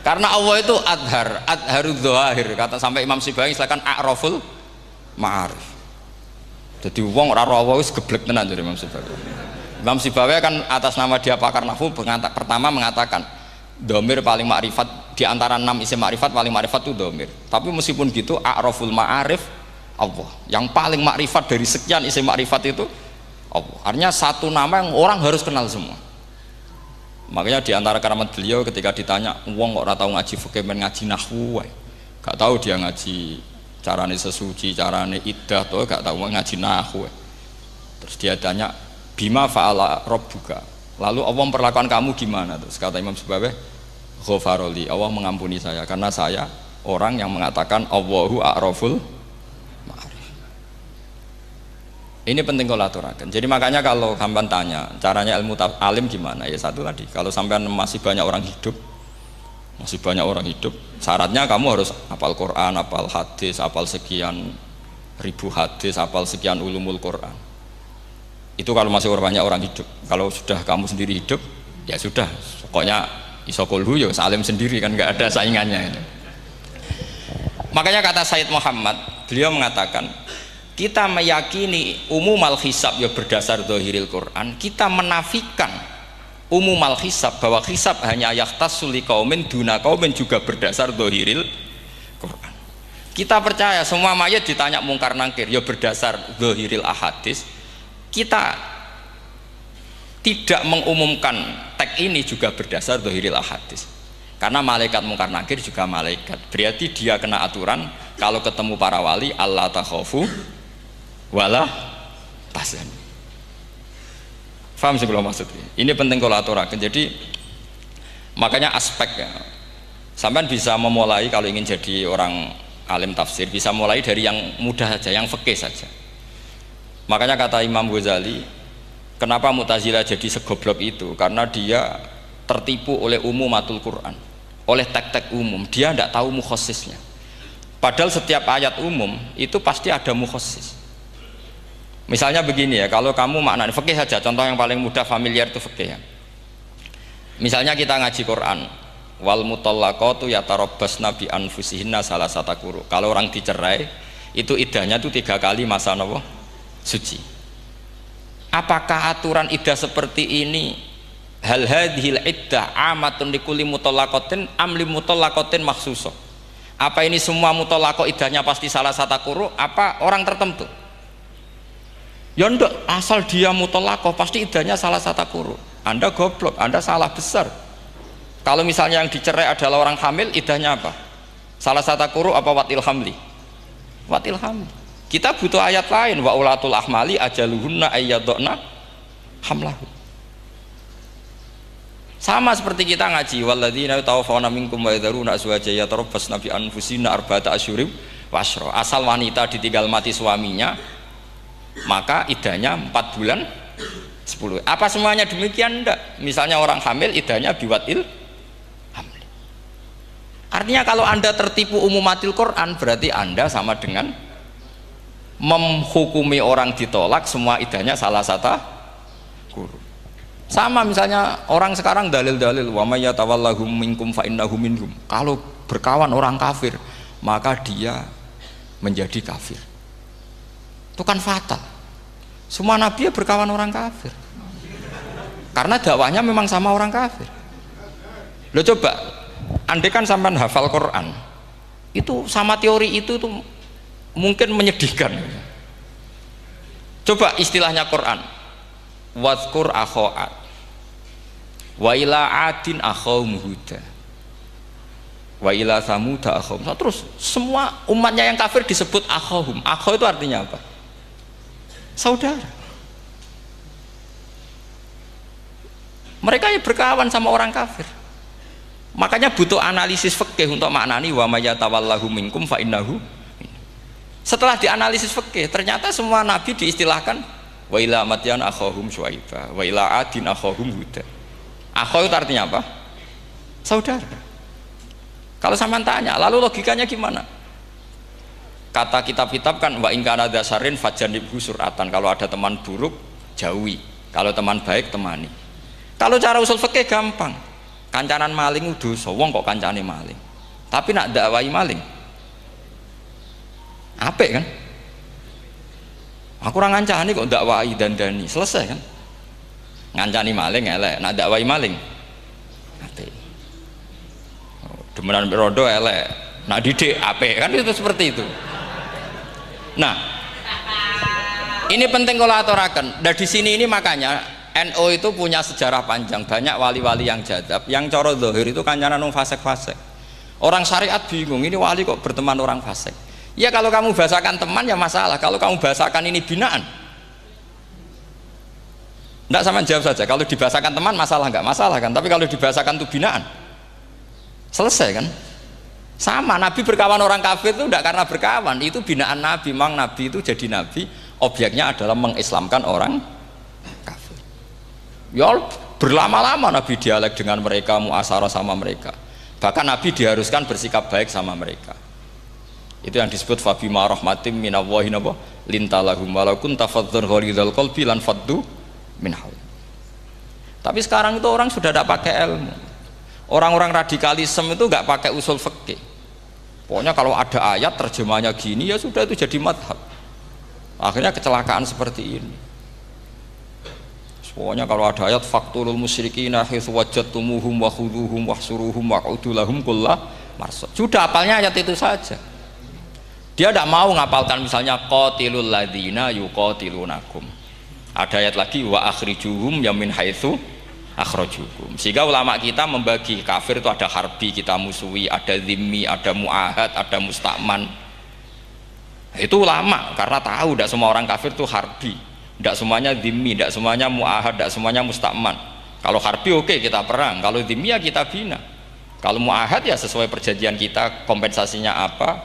Karena Allah itu adharud dzahir, kata sampai Imam Sibawi silakan a'raful ma'arif. Jadi wong ora ora Allah wis geblek tenan dari Imam Sibawi. Imam Sibawi kan atas nama dia pakar nahwu pertama mengatakan domir paling makrifat di antara 6 isim makrifat, paling makrifat itu domir. Tapi meskipun gitu a'raful ma'arif Allah. Yang paling makrifat dari sekian isim makrifat itu Allah. Artinya satu nama yang orang harus kenal semua. Makanya di antara keramat beliau ketika ditanya, wong kok ora tau ngaji fikih men ngaji nahwu wae. Gak tahu dia ngaji carane sesuci, carane iddah to, gak tahu ngaji nahwu. Terus dia tanya, "Bima fa'ala rabbuka?" Lalu Allah memperlakukan kamu gimana? Terus kata Imam Sibawi, "Ghafaroli, Allah mengampuni saya karena saya orang yang mengatakan Allahu a'raful ma'arif." Ini penting kalau aturakan. Jadi makanya kalau sampean tanya caranya ilmu alim gimana, ya satu tadi, kalau sampean masih banyak orang hidup, syaratnya kamu harus hafal Quran, hafal hadis, hafal sekian ribu hadis, hafal sekian ulumul Quran. Itu kalau masih banyak orang hidup. Kalau sudah kamu sendiri hidup, ya sudah, pokoknya isokulhu ya salim sendiri kan, nggak ada saingannya ini. Makanya kata Sayyid Muhammad, beliau mengatakan, kita meyakini umumal hisab ya berdasar zahiril Quran, kita menafikan umumal hisab bahwa hisab hanya yahtassul liqaumin duna qaumin juga berdasar zahiril Quran. Kita percaya semua mayat ditanya mungkar nangkir ya berdasar zahiril ahadis. Kita tidak mengumumkan tek ini juga berdasar dzahiril hadis. Karena malaikat mungkar nakir juga malaikat. Berarti dia kena aturan kalau ketemu para wali Allah takhafu wala tahzanu. Paham sih kalau maksudnya? Ini penting kalau aturakan. Jadi makanya aspeknya sampean bisa memulai kalau ingin jadi orang alim tafsir bisa mulai dari yang mudah saja, yang fikih saja. Makanya kata Imam Ghazali, kenapa Mu'tazilah jadi segoblok itu? Karena dia tertipu oleh umumatul Quran, oleh tek-tek umum. Dia tidak tahu mukhosisnya. Padahal setiap ayat umum itu pasti ada mukhosis. Misalnya begini ya, kalau kamu maknanya fikih saja, contoh yang paling mudah familiar itu fikih ya. Misalnya kita ngaji Quran, wal mutallaqatu yatarabbasna bi anfusihinna salasata quru. Kalau orang dicerai itu iddahnya itu 3 kali masa nopo suci. Apakah aturan iddah seperti ini hal hadhil iddah amatun likulli mutallaqatin am li mutallaqatin makhsusah? Apa ini semua mutallaqah iddahnya pasti salasata quru, apa orang tertentu? Ya enggak, asal dia mutallaqah pasti iddahnya salasata quru. Anda goblok, Anda salah besar. Kalau misalnya yang dicerai adalah orang hamil, iddahnya apa? Salasata quru apa watil hamli? Watil hamli. Kita butuh ayat lain, wa ulatul ahmali ajaluhunna ayyadna hamlahu. Sama seperti kita ngaji walladzina tawaffawna minkum wa yadharuna azwaja yatarabbasna bi anfusina arba'ata asyhurin wa asyra. Asal wanita ditinggal mati suaminya, maka iddahnya 4 bulan 10. Apa semuanya demikian? Enggak. Misalnya orang hamil iddahnya biwatil hamil. Artinya kalau Anda tertipu umumatil Quran, berarti Anda sama dengan menghukumi orang ditolak semua iddahnya salah satu guru. Sama misalnya orang sekarang dalil-dalil wa may yatawallahum minkum fa innahu minhum. Kalau berkawan orang kafir, maka dia menjadi kafir. Itu kan fatal. Semua nabi ya berkawan orang kafir karena dakwahnya memang sama orang kafir. Lo coba andai kan sampean hafal Quran itu sama teori itu tuh mungkin menyedihkan. Coba istilahnya Quran wadhkur akho'at wa ila adin akhawum huda wa ila samuda akhawum. Terus semua umatnya yang kafir disebut akhawum. Akhaw itu artinya apa? Saudara. Mereka ya berkawan sama orang kafir. Makanya butuh analisis fikih untuk maknani wa may yatawallahu minkum fa innahu. Setelah dianalisis fikih, ternyata semua nabi diistilahkan wa ila madyan akhahum syuaiba wa ila adin akhahum huda. Akhaw itu artinya apa? Saudara. Kalau sampean tanya, lalu logikanya gimana? Kata kitab-kitab kan wa in kana dasarin fajanibhu suratan. Kalau ada teman buruk jauhi, kalau teman baik temani. Kalau cara usul fikih gampang. Kancanan maling dosa, wong kok kancane maling. Tapi nak dakwai maling apik kan? Aku ora ngancani kok dakwai dandani, selesai kan? Ngancani maling elek, nak dakwai maling apik. Demenan rondo elek, nak didik apik kan, itu seperti itu. Nah, ini penting kalau aturaken. Dan di sini ini makanya NU itu punya sejarah panjang, banyak wali-wali yang jadab, yang coro zahir itu kancanan wong fasik-fasik. Orang syariat bingung, ini wali kok berteman orang fasik. Ya kalau kamu bahasakan teman ya masalah, kalau kamu bahasakan ini binaan. Enggak, sama jawab saja. Kalau dibahasakan teman masalah enggak? Masalah kan? Tapi kalau dibahasakan itu binaan, selesai kan? Sama, Nabi berkawan orang kafir itu tidak karena berkawan, itu binaan Nabi. Memang Nabi itu jadi Nabi, objeknya adalah mengislamkan orang kafir. Ya berlama-lama Nabi dialek dengan mereka, muasyarah sama mereka. Bahkan Nabi diharuskan bersikap baik sama mereka. Itu yang disebut fabima rahmatim minallahi lintalahum walau kunta faddzan ghalidhal qalbi lan faddu min haul. Tapi sekarang itu orang sudah tidak pakai ilmu. Orang-orang radikalisme itu nggak pakai usul fikih. Pokoknya kalau ada ayat terjemahnya gini ya sudah itu jadi madhab. Akhirnya kecelakaan seperti ini. Pokoknya kalau ada ayat faqtulul musyrikina haitsu wajadtumuhum wa khudhuhum wahsuruhum waq'udu lahum kulla marsad. Sudah hafalnya ayat itu saja. Dia tidak mau ngapalkan misalnya qatilul ladzina yuqatilunakum. Ada ayat lagi wa akhrijuhum ya min haitsu akhrajukum. Sehingga ulama kita membagi kafir itu ada harbi, kita musuhi, ada dhimmi, ada muahad, ada musta'man. Itu ulama karena tahu tidak semua orang kafir itu harbi, tidak semuanya dhimmi, tidak semuanya muahad, tidak semuanya musta'man. Kalau harbi oke, kita perang, kalau dhimmi ya kita bina, kalau muahad ya sesuai perjanjian kita, kompensasinya apa,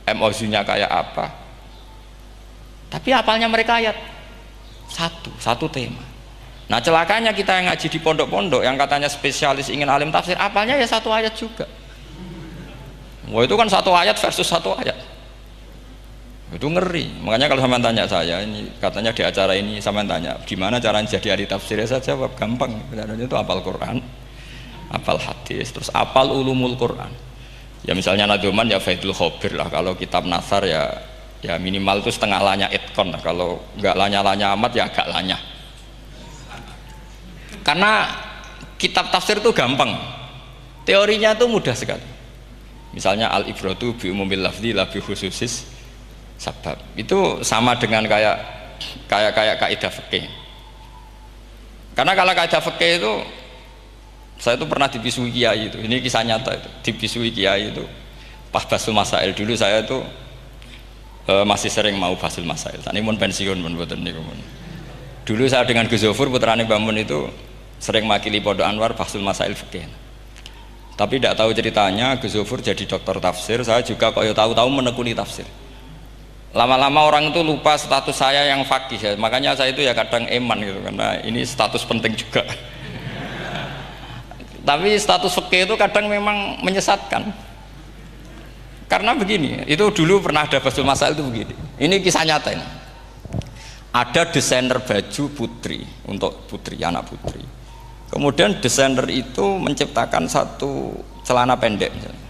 MOU-nya kayak apa. Tapi apalnya mereka ayat satu tema. Nah celakanya kita yang ngaji di pondok-pondok yang katanya spesialis ingin alim tafsir, apalnya ya satu ayat juga. Wah itu kan satu ayat versus satu ayat, itu ngeri. Makanya kalau sampean tanya saya, ini katanya di acara ini sampean tanya gimana caranya jadi ahli tafsir, ya saya jawab gampang. Caranya itu hafal Quran, hafal hadis, terus hafal ulumul Quran. Ya misalnya Nadoman ya Faidul Khobir lah, kalau kitab Nasar ya minimal itu setengah lanya itkon lah, kalau nggak lanya-lanya amat ya agak lanya. Karena kitab tafsir itu gampang, teorinya itu mudah sekali. Misalnya al-ibratu bi umumil lafzi la bi khususis sabab, itu sama dengan kayak kaidah fikih. Karena kalau kaidah fikih itu saya itu pernah dibisui kiai itu, ini kisah nyata itu, dibisui kiai itu pas basul masail. Dulu saya itu masih sering mau basul masail, tadi mun pensiun mun boten niku. Dulu saya dengan Gus Zofur putrane Mbah Mun itu sering makili Pondok Anwar basul masail fikih. Tapi tidak tahu ceritanya Gus Zofur jadi dokter tafsir, saya juga kok ya tahu-tahu menekuni tafsir. Lama-lama orang itu lupa status saya yang fakih ya. Makanya saya itu ya kadang eman gitu, karena ini status penting juga. Tapi status fikih itu kadang memang menyesatkan. Karena begini, itu dulu pernah ada basul masail itu begini. Ini kisah nyata ini. Ada desainer baju putri, untuk putri, anak putri. Kemudian desainer itu menciptakan satu celana pendek misalnya,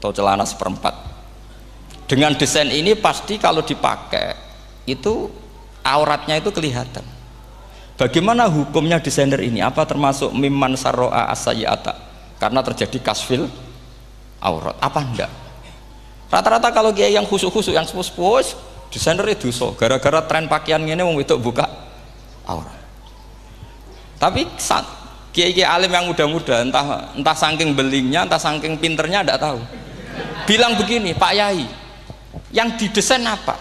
atau celana seperempat. Dengan desain ini pasti kalau dipakai itu auratnya itu kelihatan. Bagaimana hukumnya desainer ini? Apa termasuk mimman sarro'a as-sayyi'ata? Karena terjadi kasfil aurat. Apa enggak? Rata-rata kalau kiai yang khusuk-khusuk, yang sepuh-sepuh, desainer itu dosa. Gara-gara tren pakaian ini wong wedok buka aurat. Tapi kiai-kiai alim yang muda-muda, entah saking belingnya, entah saking pinternya, tidak tahu. Bilang begini, Pak Yai, yang didesain apa?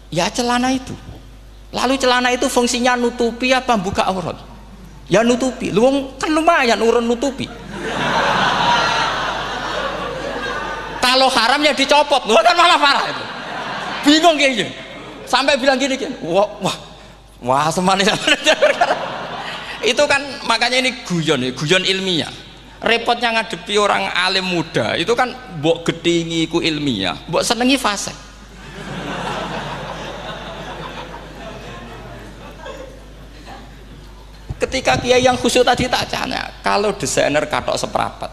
Ya celana itu. Lalu celana itu fungsinya nutupi apa buka aurat? Ya nutupi. Lu kan lumayan urun nutupi. Kalau haram ya dicopot, lu kan malah parah itu. Bingung kayaknya. Sampai bilang gini kan, wah semanis. Itu kan makanya ini guyon ilmiah. Repotnya ngadepi orang alim muda itu kan mbok gedhingi ku ilmiah, mbok senengi fasik. Ketika kiai yang khusyuk tadi tak tanya, kalau desainer katok seperapat,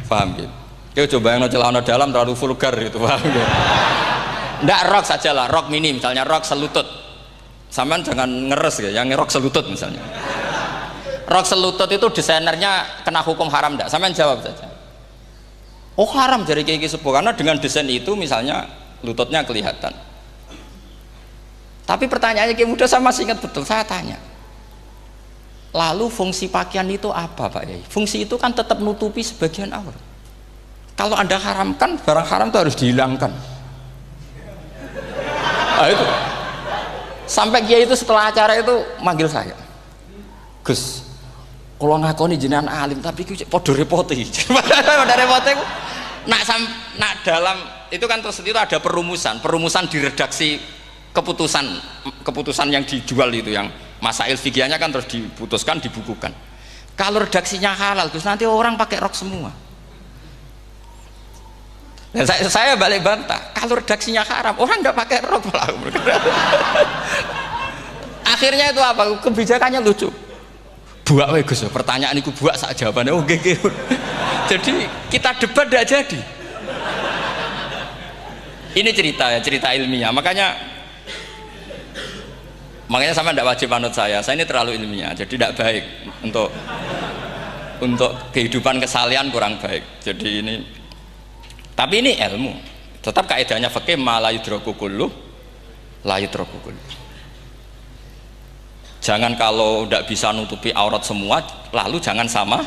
paham gitu? Kau coba yang celana dalam terlalu vulgar itu, paham gitu? Nggak, rok saja lah, rok mini misalnya, rok selutut. Sampean jangan ngeres ya, yang rok selutut misalnya. Rok selutut itu desainernya kena hukum haram enggak? Sampean jawab saja. Oh haram dari kiai sepuh, karena dengan desain itu misalnya lututnya kelihatan. Tapi pertanyaannya kiai muda saya masih ingat betul, saya tanya. Lalu fungsi pakaian itu apa Pak Yai? Fungsi itu kan tetap nutupi sebagian aurat. Kalau Anda haramkan, barang haram itu harus dihilangkan. Nah, itu. Sampai kiai itu setelah acara itu manggil saya. Gus, kalau ngakoni jenengan alim tapi ku podo repoti. Podo repoti ku nak dalam itu kan terus itu ada perumusan di redaksi keputusan yang dijual itu, yang masail fikihnya kan terus diputuskan, dibukukan. Kalau redaksinya halal Gus, nanti orang pakai rok semua. Dan saya balik bantah, kalau redaksinya haram orang nggak pakai rok. Akhirnya itu apa? Kebijakannya lucu. Buak we Gus, pertanyaan itu buak sak jawabannya oke. Jadi kita debat tidak jadi. Ini cerita ilmiah. Makanya sama tidak wajib anut saya ini terlalu ilmiah, jadi tidak baik untuk kehidupan kesalian, kurang baik. Jadi ini, tapi ini ilmu. Tetap kaidahnya fikih ma la yudraku kullu la yudraku kullu. Jangan kalau tidak bisa nutupi aurat semua, lalu jangan sama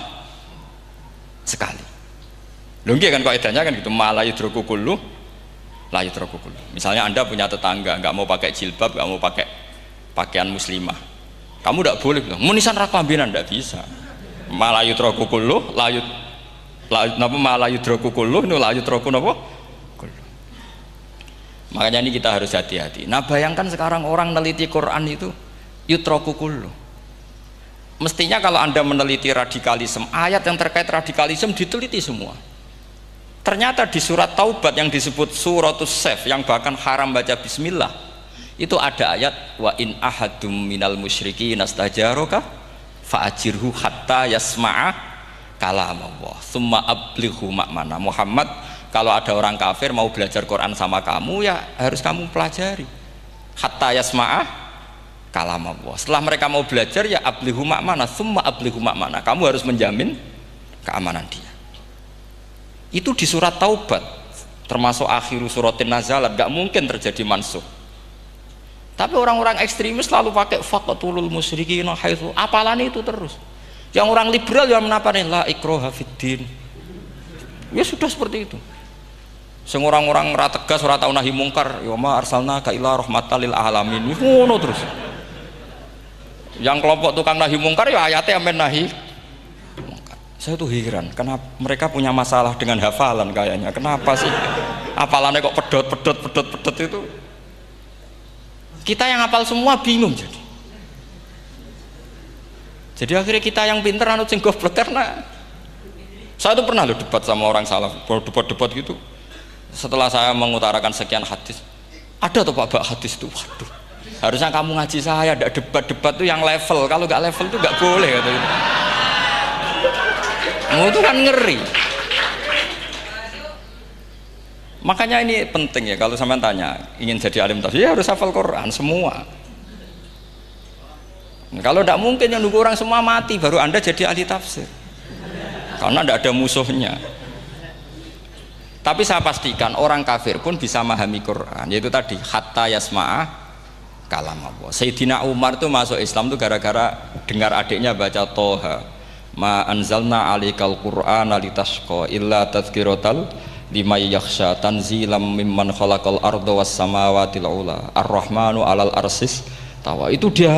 sekali. Lho nggih kan kaidahnya kan gitu, la yudraku kullu la yudraku kullu. Misalnya Anda punya tetangga nggak mau pakai jilbab, nggak mau pakai pakaian muslimah. Kamu tidak boleh bilang, "Munisan ra klambinan," tidak bisa. Ma la yudraku kullu napa ma la yudraku kullu nu la yudraku napa? Kullu. Makanya ini kita harus hati-hati. Nah, bayangkan sekarang orang neliti Quran itu yutraku kullu. Mestinya kalau Anda meneliti radikalisme, ayat yang terkait radikalisme diteliti semua. Ternyata di surat Taubat yang disebut suratus Saff, yang bahkan haram baca bismillah, itu ada ayat wa in ahadum minal musyrikin nastajaroka fa'ajirhu hatta yasma'a kalam Allah summa ablighu ma'mana. Muhammad, kalau ada orang kafir mau belajar Quran sama kamu, ya harus kamu pelajari hatta yasma'a kalam Allah. Setelah mereka mau belajar, ya ablighu ma'mana summa ablighu ma'mana, kamu harus menjamin keamanan dia. Itu di surat Taubat, termasuk akhiru suratin nazalat, gak mungkin terjadi mansuh. Tapi orang-orang ekstremis selalu pakai faqatulul musyrikin haitsu, apalan itu terus. Yang orang liberal yang menaparin la ikraha fiddin, ya sudah seperti itu. Sing orang-orang ora tegas, ora tau nahi mungkar, ya ma arsalnaka illa rahmatan lil alamin, ngono terus. Yang kelompok tukang nahi mungkar ya ayatnya amen nahi mungkar. Saya tuh heran, kenapa mereka punya masalah dengan hafalan kayaknya. Kenapa sih hafalannya kok pedot itu? Kita yang hafal semua bingung jadi. Jadi akhirnya kita yang pinter anut sing goblok. Karena saya tuh pernah loh debat sama orang salaf, debat gitu. Setelah saya mengutarakan sekian hadis, ada tuh Pak hadis itu, waduh, harusnya kamu ngaji saya, ada debat tuh yang level, kalau nggak level tuh nggak boleh katanya. Itu kan ngeri. Makanya ini penting ya, kalau sampean tanya ingin jadi alim tafsir ya harus hafal Quran semua. Kalau tidak mungkin yang nunggu orang semua mati baru Anda jadi ahli tafsir, karena tidak ada musuhnya. Tapi saya pastikan orang kafir pun bisa memahami Quran, yaitu tadi hatta yasma'a kalam Allah. Sayyidina Umar tuh masuk Islam tuh gara-gara dengar adiknya baca Toha, ma anzalna alikal Qur'ana litashqa illa tadhkiratal liman yakhsha tanzilam mimman khalaqal arda was samawati ula ar-rahmanu alal arsis tawa. Itu dia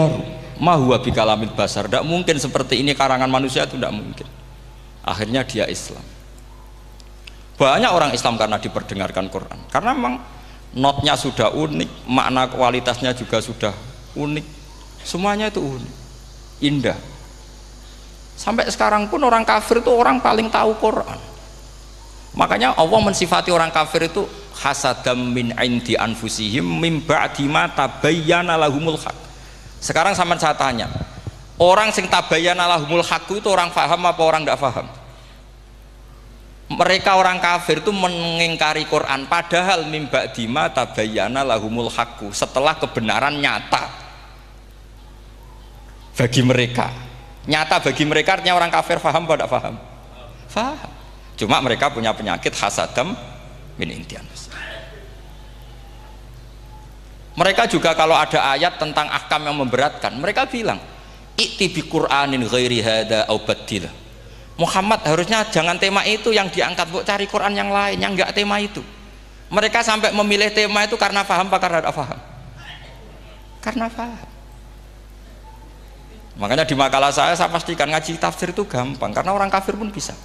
ma huwa bikalamil basar, tidak mungkin seperti ini karangan manusia, itu tidak mungkin. Akhirnya dia Islam. Banyak orang Islam karena diperdengarkan Quran, karena memang notnya sudah unik, makna kualitasnya juga sudah unik, semuanya itu unik, indah. Sampai sekarang pun orang kafir itu orang paling tahu Quran. Makanya Allah mensifati orang kafir itu hasadam min indi anfusihim mim ba'di ma tabayyana lahumul haq. Sekarang sama saya tanya, orang sing tabayyana lahumul haq itu orang faham apa orang tidak faham? Mereka orang kafir itu mengingkari Quran, padahal mim ba'di ma tabayyana lahumul haq, setelah kebenaran nyata bagi mereka. Nyata bagi mereka artinya orang kafir faham apa tidak faham? Faham. Cuma mereka punya penyakit hasadam min indi anfusihim. Mereka juga kalau ada ayat tentang ahkam yang memberatkan, mereka bilang i'ti bi Qur'anin ghairi hada au badil. Muhammad harusnya jangan tema itu yang diangkat, bu cari Quran yang lain yang enggak tema itu. Mereka sampai memilih tema itu karena paham apa karena tidak paham? Karena paham. Makanya di makalah saya pastikan ngaji tafsir itu gampang, karena orang kafir pun bisa.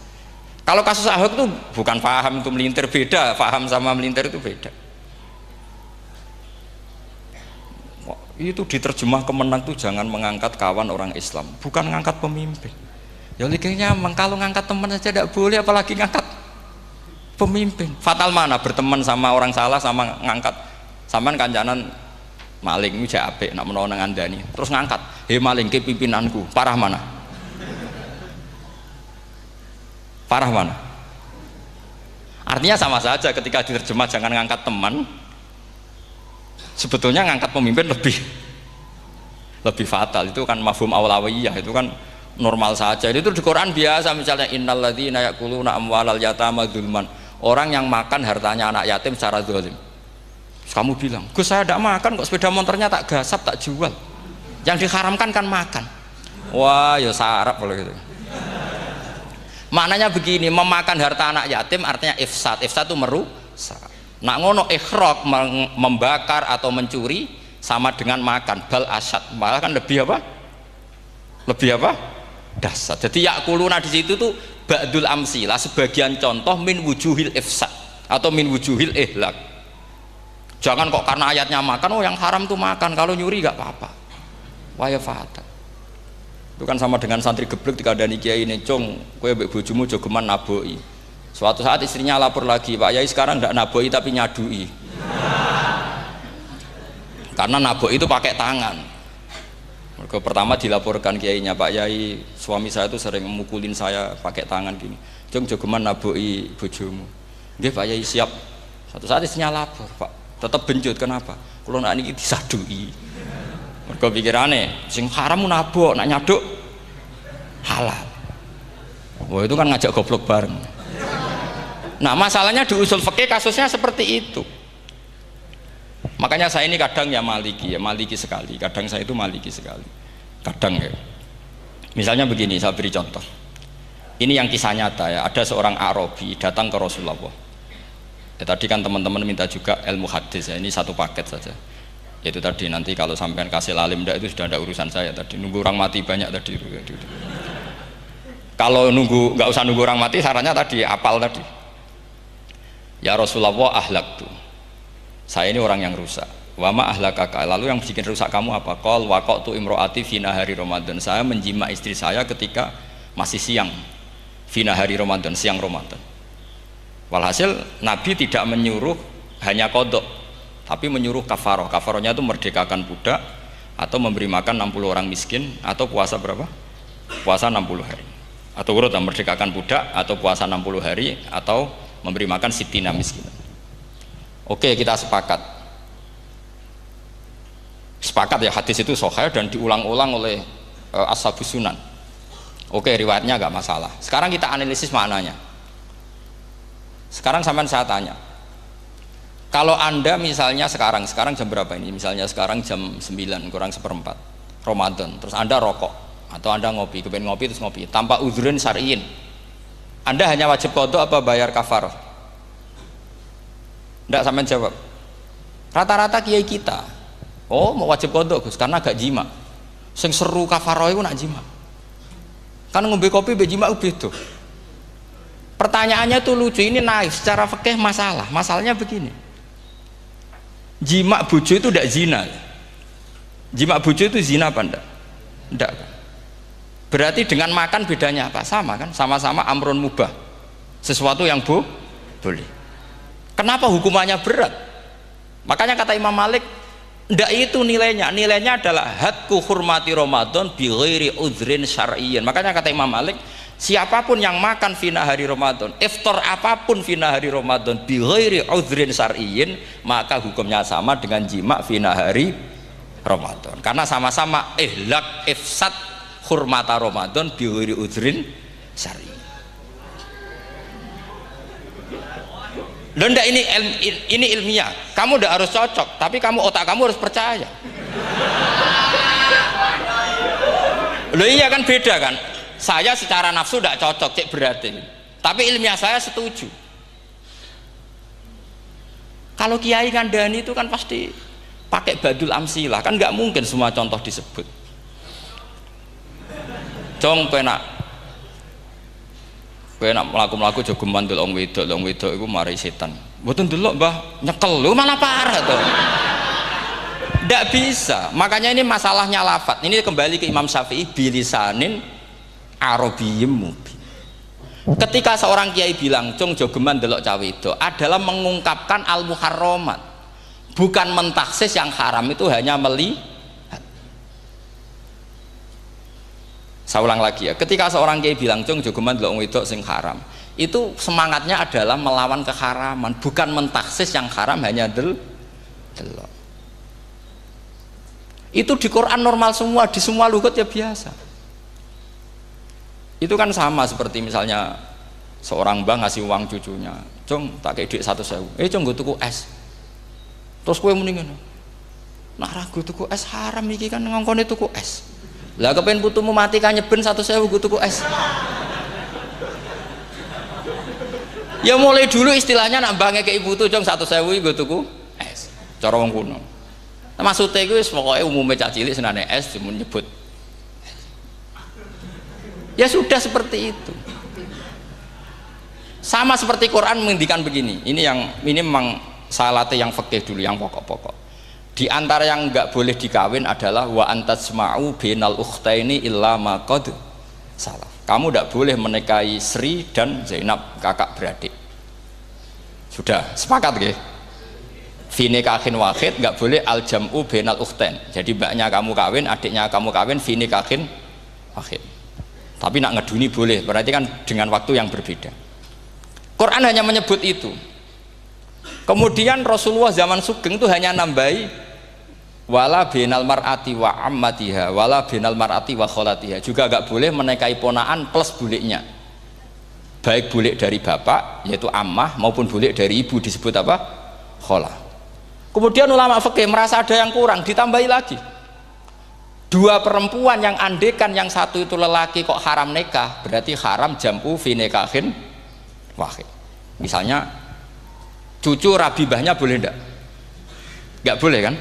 Kalau kasus Ahok itu bukan paham itu melintir, beda, paham sama melintir itu beda. Itu diterjemah kemenang tuh jangan mengangkat kawan orang Islam, bukan ngangkat pemimpin. Ya likanya emang kalau ngangkat teman saja tidak boleh, apalagi ngangkat pemimpin. Fatal mana berteman sama orang salah sama ngangkat. Saman kancanan maling itu apik nak menawa nang andani terus ngangkat, "Hei maling ke pimpinanku." Parah mana? Parah mana? Artinya sama saja ketika diterjemah jangan ngangkat teman, sebetulnya ngangkat pemimpin lebih fatal. Itu kan mafhum awlawiyah, itu kan normal saja. Itu di Quran biasa, misalnya innalladzina ya'kuluna amwalal yatama dzulman, orang yang makan hartanya anak yatim secara zalim. Kamu bilang, "Gus saya tidak makan kok, sepeda motornya tak gasap, tak jual." Yang diharamkan kan makan. Wah, ya sarap kalau gitu. Maknanya begini, memakan harta anak yatim artinya ifsad. Ifsad itu merusak. Nak ngono ikhraq membakar atau mencuri sama dengan makan, bal asad. Malah kan lebih apa? Lebih apa? Dasar. Jadi yakuluna di situ tuh ba'dul amsilah, sebagian contoh min wujuhil ifsad atau min wujuhil ihlak. Jangan kok karena ayatnya makan, oh yang haram tuh makan, kalau nyuri gak apa-apa. Waya fata. Itu kan sama dengan santri geblek dikandani kiai ini, "Cung, kowe mbek bojomu jogeman naboi." Suatu saat istrinya lapor lagi, "Pak Yai sekarang ndak naboi tapi nyadui." Karena naboi itu pakai tangan. Mereka pertama dilaporkan kiainya, "Pak Yai, suami saya itu sering memukulin saya pakai tangan gini. Cung, jogeman naboi bojomu." "Nggih Pak Yai, siap." Suatu saat istrinya lapor, "Pak, tetap benjut, kenapa? Kulo nak niki disadui." Mereka pikirannya, sing haram nabok, nak nyaduk halal. Wah itu kan ngajak goblok bareng. Nah masalahnya di usul fikih kasusnya seperti itu. Makanya saya ini kadang ya maliki sekali. Kadang saya itu maliki sekali. Kadang ya. Misalnya begini, saya beri contoh. Ini yang kisah nyata ya. Ada seorang Arabi datang ke Rasulullah. Ya, tadi kan teman-teman minta juga ilmu hadis ya. Ini satu paket saja. Yaitu tadi nanti kalau sampean kasih lalim itu sudah ada urusan saya tadi. Nunggu orang mati banyak tadi. Kalau nggak usah nunggu orang mati, sarannya tadi apal tadi. Ya Rasulullah ahlak tuh. Saya ini orang yang rusak. Wama ahlakaka. Lalu yang bikin rusak kamu apa? Qol waqatu imroati fi nahari Ramadan. Saya menjima istri saya ketika masih siang. Fi nahari Ramadan, siang Ramadan. Walhasil Nabi tidak menyuruh hanya kodok, tapi menyuruh kafaroh. Kafarohnya itu merdekakan budak atau memberi makan 60 orang miskin atau puasa berapa? Puasa 60 hari. Atau urut merdekakan budak atau puasa 60 hari atau memberi makan sitina miskin. Oke, kita sepakat. Sepakat ya, hadis itu sahih dan diulang-ulang oleh ashabus sunan. Oke, riwayatnya agak masalah. Sekarang kita analisis maknanya. Sekarang sampean saya tanya. Kalau Anda misalnya sekarang jam berapa ini? Misalnya sekarang jam 9 kurang seperempat Ramadan, terus Anda rokok atau Anda ngopi, kepengen ngopi terus ngopi tanpa udhrin syar'iyyin. Anda hanya wajib qadha apa bayar kafarah? Enggak, sampean jawab. Rata-rata kiai kita, oh mau wajib qadha Gus karena gak jima. Sing seru kafarah itu nak jima. Kan ngombe kopi be jima beda. Pertanyaannya tuh lucu, ini naif secara fikih masalahnya begini. Jima bojo itu tidak zina. Jima bojo itu zina apa enggak? Enggak. Berarti dengan makan bedanya apa? Sama kan? Sama-sama amrun mubah. Sesuatu yang boleh. Kenapa hukumannya berat? Makanya kata Imam Malik, enggak itu nilainya. Nilainya adalah hadku hurmati Ramadan bi ghairi udhrin syar'iyyin. Makanya kata Imam Malik, siapapun yang makan fina hari Ramadan, iftar apapun fina hari Ramadan bi ghairi udhrin syar'iyyin, maka hukumnya sama dengan jima fina hari Ramadan. Karena sama-sama ihlak ifsad hurmata Ramadan bi ghairi udhrin syar'iyyin. Loh enggak, ini ilmiah. Kamu udah harus cocok, tapi otak kamu harus percaya. Loh iya kan beda kan? Saya secara nafsu tidak cocok, cek berarti. Tapi ilmiah saya setuju. Kalau kiai ngandani itu kan pasti pakai badul amsilah, kan nggak mungkin semua contoh disebut. Jong penak melaku-melaku jogeman delok wedok iku mari setan. Mboten delok Mbah, nyekel. Lho malah parah to. Ndak bisa. Makanya ini masalahnya lafat. Ini kembali ke Imam Syafi'i bilisanin Arabiyyim mubin. Ketika seorang kiai bilang cung jogeman delok cawe wedok adalah mengungkapkan al-muharramat. Bukan mentaksis yang haram itu hanya melihat. Saya ulang lagi ya, ketika seorang kiai bilang cung jogeman delok wedok sing haram, itu semangatnya adalah melawan keharaman, bukan mentaksis yang haram hanya delok. Itu di Quran normal semua, di semua lugat ya biasa. Itu kan sama seperti misalnya seorang mbah ngasih uang cucunya, cung tak kayak duit 100.000, cung gue tuku es, terus kue mendingan Nak ragu tuku es haram iki kan ngongkone tuku es. Lah kepen putumu mati kan nyeben 1.000 nggo tuku es. Ya mulai dulu istilahnya nak bange ke ibu tuh jong 1.000 nggo tuku es. Cara wong kuno. Maksudnya iku wis pokoke umume cah cilik senane es cuma nyebut. Ya sudah seperti itu. Sama seperti Quran menghentikan begini. Ini memang salate yang fikih dulu, yang pokok-pokok. Di antara yang enggak boleh dikawin adalah wa antasma'u bainal ukhtaini illa ma qad salaf. Kamu tidak boleh menikahi Sri dan Zainab, kakak beradik. Sudah sepakat nggih? Fi nikahin wahid enggak boleh al jam'u bainal ukhtain. Jadi mbaknya kamu kawin, adiknya kamu kawin fi nikahin wahid. Tapi nak ngeduni boleh, berarti kan dengan waktu yang berbeda. Quran hanya menyebut itu. Kemudian Rasulullah zaman Sugeng itu hanya nambahi wala binal mar'ati wa ammatiha wala binal mar'ati wa kholatiha, juga agak boleh menikahi ponaan plus buliknya, baik bulik dari bapak yaitu ammah maupun bulik dari ibu disebut apa? Kholah. Kemudian ulama fikih merasa ada yang kurang, ditambahi lagi. Dua perempuan yang andekan yang satu itu lelaki kok haram nikah, berarti haram jam'u fi nikahin wahid. Misalnya cucu rabibahnya boleh enggak? Enggak boleh kan?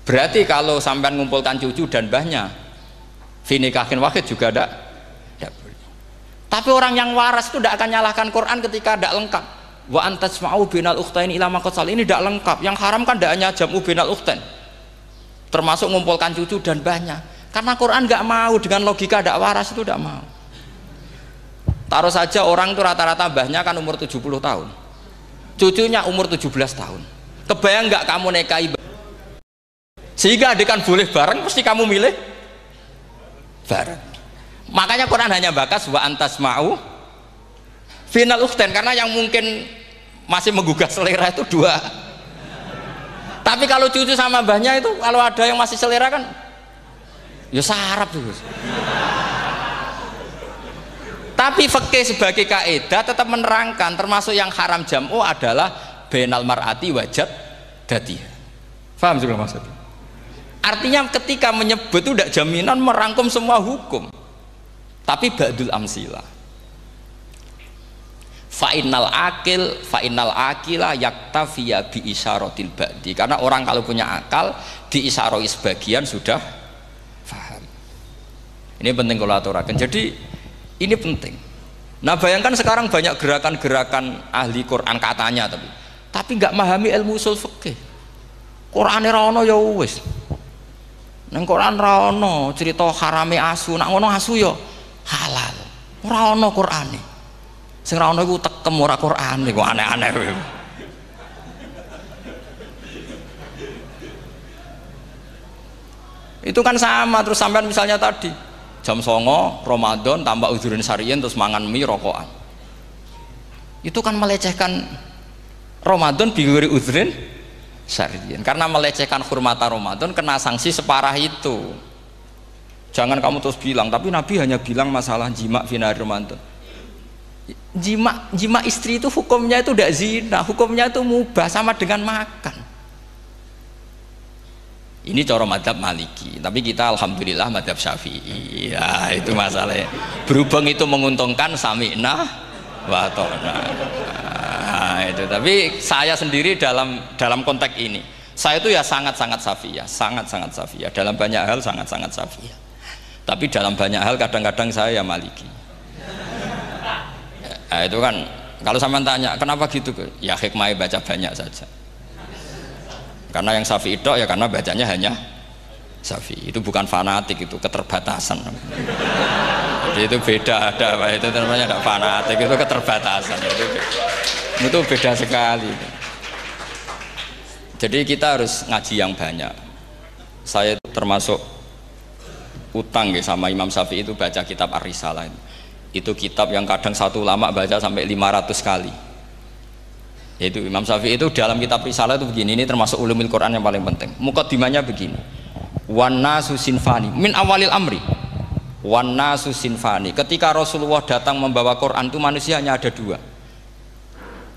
Berarti kalau sampean ngumpulkan cucu dan mbahnya fi nikahin wahid juga enggak boleh. Tapi orang yang waras itu tidak akan nyalahkan Quran ketika tidak lengkap. Wa antasma'u bainal ukhtain ila ma qad sal, ini tidak lengkap. Yang haram kan tidak hanya jam'u bainal ukhtain, termasuk ngumpulkan cucu dan mbahnya. Karena Quran nggak mau dengan logika tidak waras, itu tidak mau. Taruh saja orang itu rata-rata mbahnya kan umur 70 tahun, cucunya umur 17 tahun. Kebayang nggak kamu nikahi sehingga adik kan boleh bareng, pasti kamu milih bareng. Makanya Quran hanya bakas wa antasma'u final ukhtain, karena yang mungkin masih menggugah selera itu dua. Tapi kalau cucu sama mbahnya itu, kalau ada yang masih selera kan ya sarap tuh. Tapi fikih sebagai kaidah tetap menerangkan termasuk yang haram jam'u adalah bainal mar'ati wajad datiha. Paham juga maksudnya? Artinya ketika menyebut itu tidak jaminan merangkum semua hukum, tapi ba'dul amsilah. Fa'innal akila yaktafiya bi isyaratil ba'di, karena orang kalau punya akal diisyaroi sebagian sudah paham. Ini penting kalau aturakan. Jadi ini penting. Nah bayangkan sekarang banyak gerakan-gerakan ahli Quran katanya, tapi nggak memahami ilmu usul fikih. Quran ra ono ya wis. Nang Quran ra ono cerita harame asu, nak ngono asu ya halal. Ora ono Qurane. Sing ra ono iku tekem ora Qurane, kok aneh-aneh. Itu kan sama. Terus sampean misalnya tadi jam 09.00 Ramadan tambah uzurin syariyin terus mangan mie rokokan, itu kan melecehkan Ramadan biguri uzurin syariyin, karena melecehkan hurmata Ramadan kena sanksi separah itu. Jangan kamu terus bilang tapi Nabi hanya bilang masalah jima finari Ramadan. Jima istri itu hukumnya itu tidak zina, hukumnya itu mubah sama dengan makan. Ini cara madzhab Maliki, tapi kita alhamdulillah madzhab Syafi'i. Ya itu masalahnya. Berhubung itu menguntungkan sami'na wa ta'na. Nah, itu. Tapi saya sendiri dalam konteks ini, saya itu ya sangat-sangat Syafi'iyah, sangat-sangat Syafi'iyah. Dalam banyak hal sangat-sangat Syafi'iyah. Tapi dalam banyak hal kadang-kadang saya ya Maliki. Nah, itu kan kalau sampean tanya kenapa gitu, ya hikmahnya baca banyak saja. Karena yang Syafi'i itu ya karena bacanya hanya Syafi'i, itu bukan fanatik, itu keterbatasan. Jadi itu beda, ada apa itu namanya, ada fanatik, itu keterbatasan. Itu beda sekali. Jadi kita harus ngaji yang banyak. Saya termasuk utang ya sama Imam Syafi'i itu baca kitab Ar-Risalah. Itu kitab yang kadang satu ulama baca sampai 500 kali. Yaitu Imam Syafi'i itu dalam kitab Risalah itu begini, ini termasuk ulumul Quran yang paling penting. Muqaddimahnya begini, wan nasu sinfani min awalil amri, wan nasu sinfani. Ketika Rasulullah datang membawa Quran itu manusia hanya ada dua.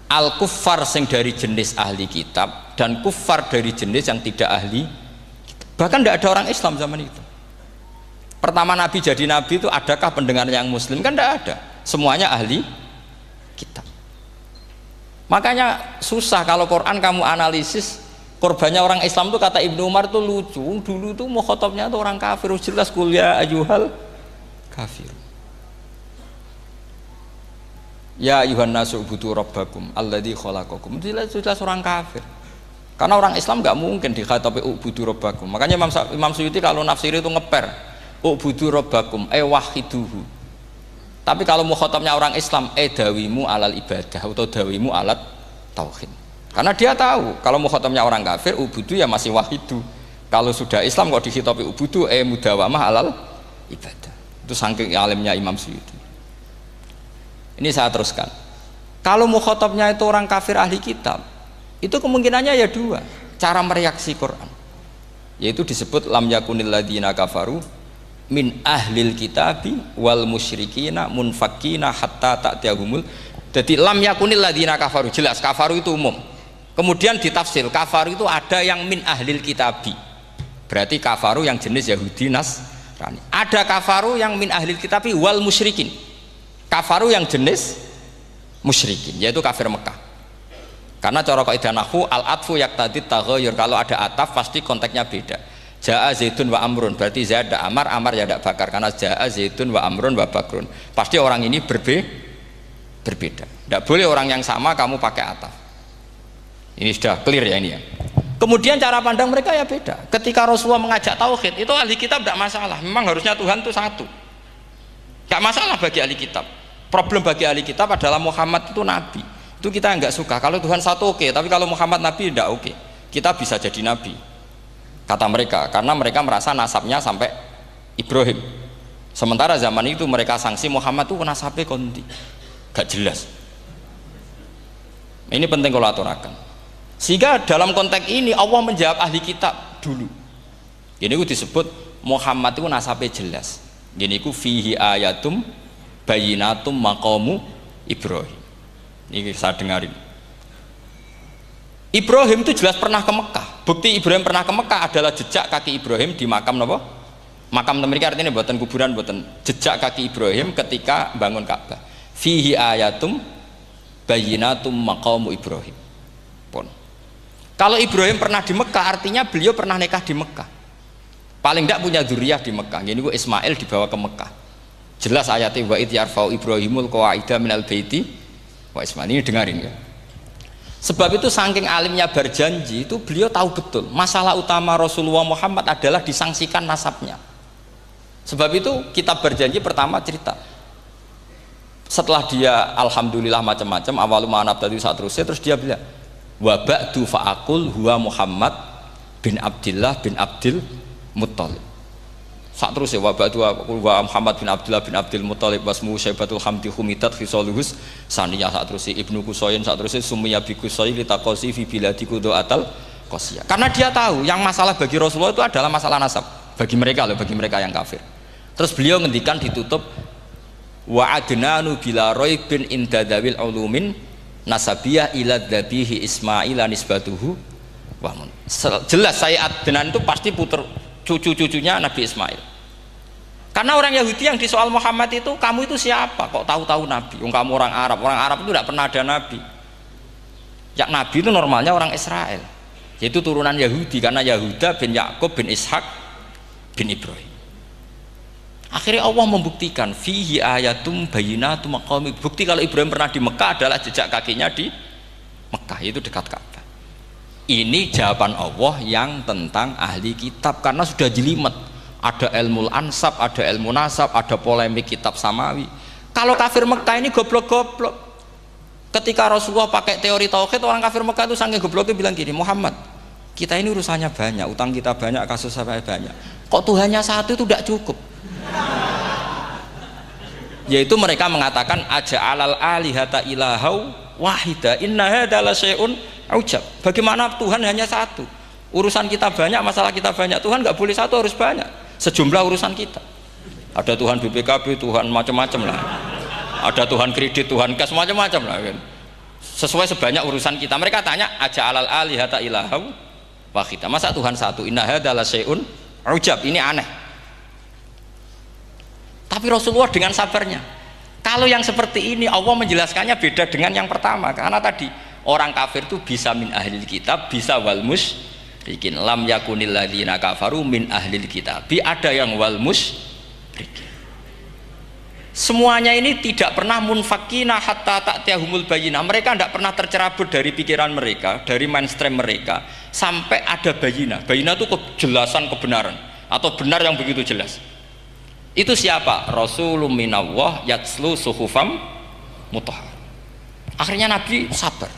al kuffar sing dari jenis ahli kitab dan kuffar dari jenis yang tidak ahli kitab. Bahkan tidak ada orang Islam zaman itu. Pertama Nabi jadi Nabi itu adakah pendengar yang Muslim? Kan tidak ada, semuanya ahli kitab. Makanya susah kalau Quran kamu analisis korbannya orang Islam tuh, kata Ibnu Umar tuh lucu. Dulu tuh mukhatabnya tuh orang kafir, jelas kuliah ayyuhal kafir. Ya ayuhan nasu ubudu rabbakum alladzi khalaqakum. Jelas orang kafir. Karena orang Islam nggak mungkin dikhatabi ubudu rabbakum. Makanya Imam Suyuti kalau nafsir itu ngeper ubudu rabbakum wahiduhu. Tapi kalau mukhatabnya orang Islam dawimu alal ibadah atau dawimu alat tauhid. Karena dia tahu kalau mukhatabnya orang kafir ubudu ya masih wahidu. Kalau sudah Islam kok dikhitabi ubudu mudawamah alal ibadah. Itu saking alimnya Imam Suyuti. Ini saya teruskan. Kalau mukhatabnya itu orang kafir ahli kitab, itu kemungkinannya ya dua cara mereaksi Quran. Yaitu disebut lam yakunil ladzina kafaru min ahlil kitabi wal musyrikina munfakkina hatta ta'tiyahumul. Jadi lam yakunil ladzina kafaru, jelas kafaru itu umum. Kemudian ditafsir kafaru itu ada yang min ahlil kitabi, berarti kafaru yang jenis Yahudi Nasrani. Ada kafaru yang min ahlil kitabi wal musyrikin, kafaru yang jenis musyrikin, yaitu kafir Mekah. Karena cara kaidah nahwu al-atfu yaqtadi taghayyur, kalau ada ataf pasti konteksnya beda. Ja'a Zaidun wa Amrun, berarti Zaid ada Amar, Amar ya ada Bakar. Karena Ja'a Zaidun wa Amrun wa Bakrun, pasti orang ini berbeda. Tidak boleh orang yang sama kamu pakai ataf. Ini sudah clear ya ini ya. Kemudian cara pandang mereka ya beda. Ketika Rasulullah mengajak tauhid, itu ahli kitab tidak masalah. Memang harusnya Tuhan itu satu. Tidak masalah bagi ahli kitab. Problem bagi ahli kitab adalah Muhammad itu nabi. Itu kita nggak suka. Kalau Tuhan satu oke, tapi kalau Muhammad nabi tidak oke. Kita bisa jadi nabi, kata mereka, karena mereka merasa nasabnya sampai Ibrahim. Sementara zaman itu mereka sanksi Muhammad itu nasabnya konti, gak jelas. Ini penting kalau aturakan. Sehingga dalam konteks ini Allah menjawab ahli kitab dulu. Ini itu disebut Muhammad itu nasabnya jelas. Ini itu fihi ayatum bayinatum maqamu Ibrahim. Ini saya dengarin. Ibrahim itu jelas pernah ke Mekah. Bukti Ibrahim pernah ke Mekah adalah jejak kaki Ibrahim di makam apa? Makam mereka artinya buatan kuburan, buatan jejak kaki Ibrahim ketika bangun Ka'bah. Fihi ayatum bayinatum maqamu Ibrahim. Pun. Kalau Ibrahim pernah di Mekah, artinya beliau pernah nikah di Mekah. Paling tidak punya dzurriyyah di Mekah. Ini Ismail dibawa ke Mekah. Jelas ayatnya wa idh yarfa'u Ibrahimul qawaida minal baiti wa Ismail. Ini dengarin ya. Sebab itu saking alimnya berjanji itu beliau tahu betul masalah utama Rasulullah Muhammad adalah disangsikan nasabnya. Sebab itu kitab berjanji pertama cerita setelah dia alhamdulillah macam-macam awalu ma'anab tadi saat terus dia bilang wa ba'du fa'akul huwa Muhammad bin Abdillah bin Abdil Muttalib. Saat terus ya wa ba'du wa Muhammad bin Abdillah bin Abdil Muttalib wasmu syaibatul hamdi humitat khisaluhus saniyah. Saat terus Ibnu Qusayn, saat terus sumiyya bi Qusay litaqasi fi biladi qudu'atal qasiyah. Karena dia tahu yang masalah bagi Rasulullah itu adalah masalah nasab bagi mereka loh, bagi mereka yang kafir. Terus beliau ngendikan ditutup wa adnanu bila raibin indadawil ulumin nasabiyah ila dhabihi Ismail nisbatuhu wa mun. Jelas saya Adnan itu pasti puter cucu-cucunya Nabi Ismail. Karena orang Yahudi yang disoal Muhammad itu, kamu itu siapa kok tahu-tahu Nabi? Kamu orang Arab itu tidak pernah ada Nabi. Yang Nabi itu normalnya orang Israel, yaitu turunan Yahudi, karena Yahuda bin Yakub bin Ishak bin Ibrahim. Akhirnya Allah membuktikan fihi ayatum bayinatum maqami. Bukti kalau Ibrahim pernah di Mekah adalah jejak kakinya di Mekah, itu dekat Ka'bah. Ini jawaban Allah yang tentang ahli kitab, karena sudah jelimet. Ada ilmu ansab, ada ilmu nasab, ada polemik kitab samawi. Kalau kafir Mekah ini goblok-goblok. Ketika Rasulullah pakai teori tauhid, orang kafir Mekah itu saking gobloknya bilang gini, Muhammad, kita ini urusannya banyak, utang kita banyak, kasus saya banyak. Kok Tuhannya satu itu tidak cukup? Yaitu mereka mengatakan aja'alal alihata ilahau wahida inna hadza la syai'un ujab. Bagaimana Tuhan hanya satu? Urusan kita banyak, masalah kita banyak. Tuhan nggak boleh satu, harus banyak. Sejumlah urusan kita. Ada Tuhan BPKB, Tuhan macam-macam lah. Ada Tuhan kredit, Tuhan kas macam-macam lah kan. sesuai sebanyak urusan kita. Mereka tanya aja alal alihata ilahau wahida, masa Tuhan satu, inna hadza la syai'un ujab, ini aneh. Tapi Rasulullah dengan sabarnya, kalau yang seperti ini Allah menjelaskannya beda dengan yang pertama, karena tadi orang kafir itu bisa min ahlil kitab, bisa wal musyrikin. Lam yakunil ladzina kafaru min ahlil kitab, ada yang wal musyrikin. Semuanya ini tidak pernah munfakina hatta ta'tiyahumul bayyinah. Mereka tidak pernah tercerabut dari pikiran mereka, dari mainstream mereka, sampai ada bayyinah. Bayyinah itu kejelasan kebenaran atau benar yang begitu jelas. Itu siapa? Rasulun minallah yatslu suhufam mutahhar. Akhirnya Nabi sabar.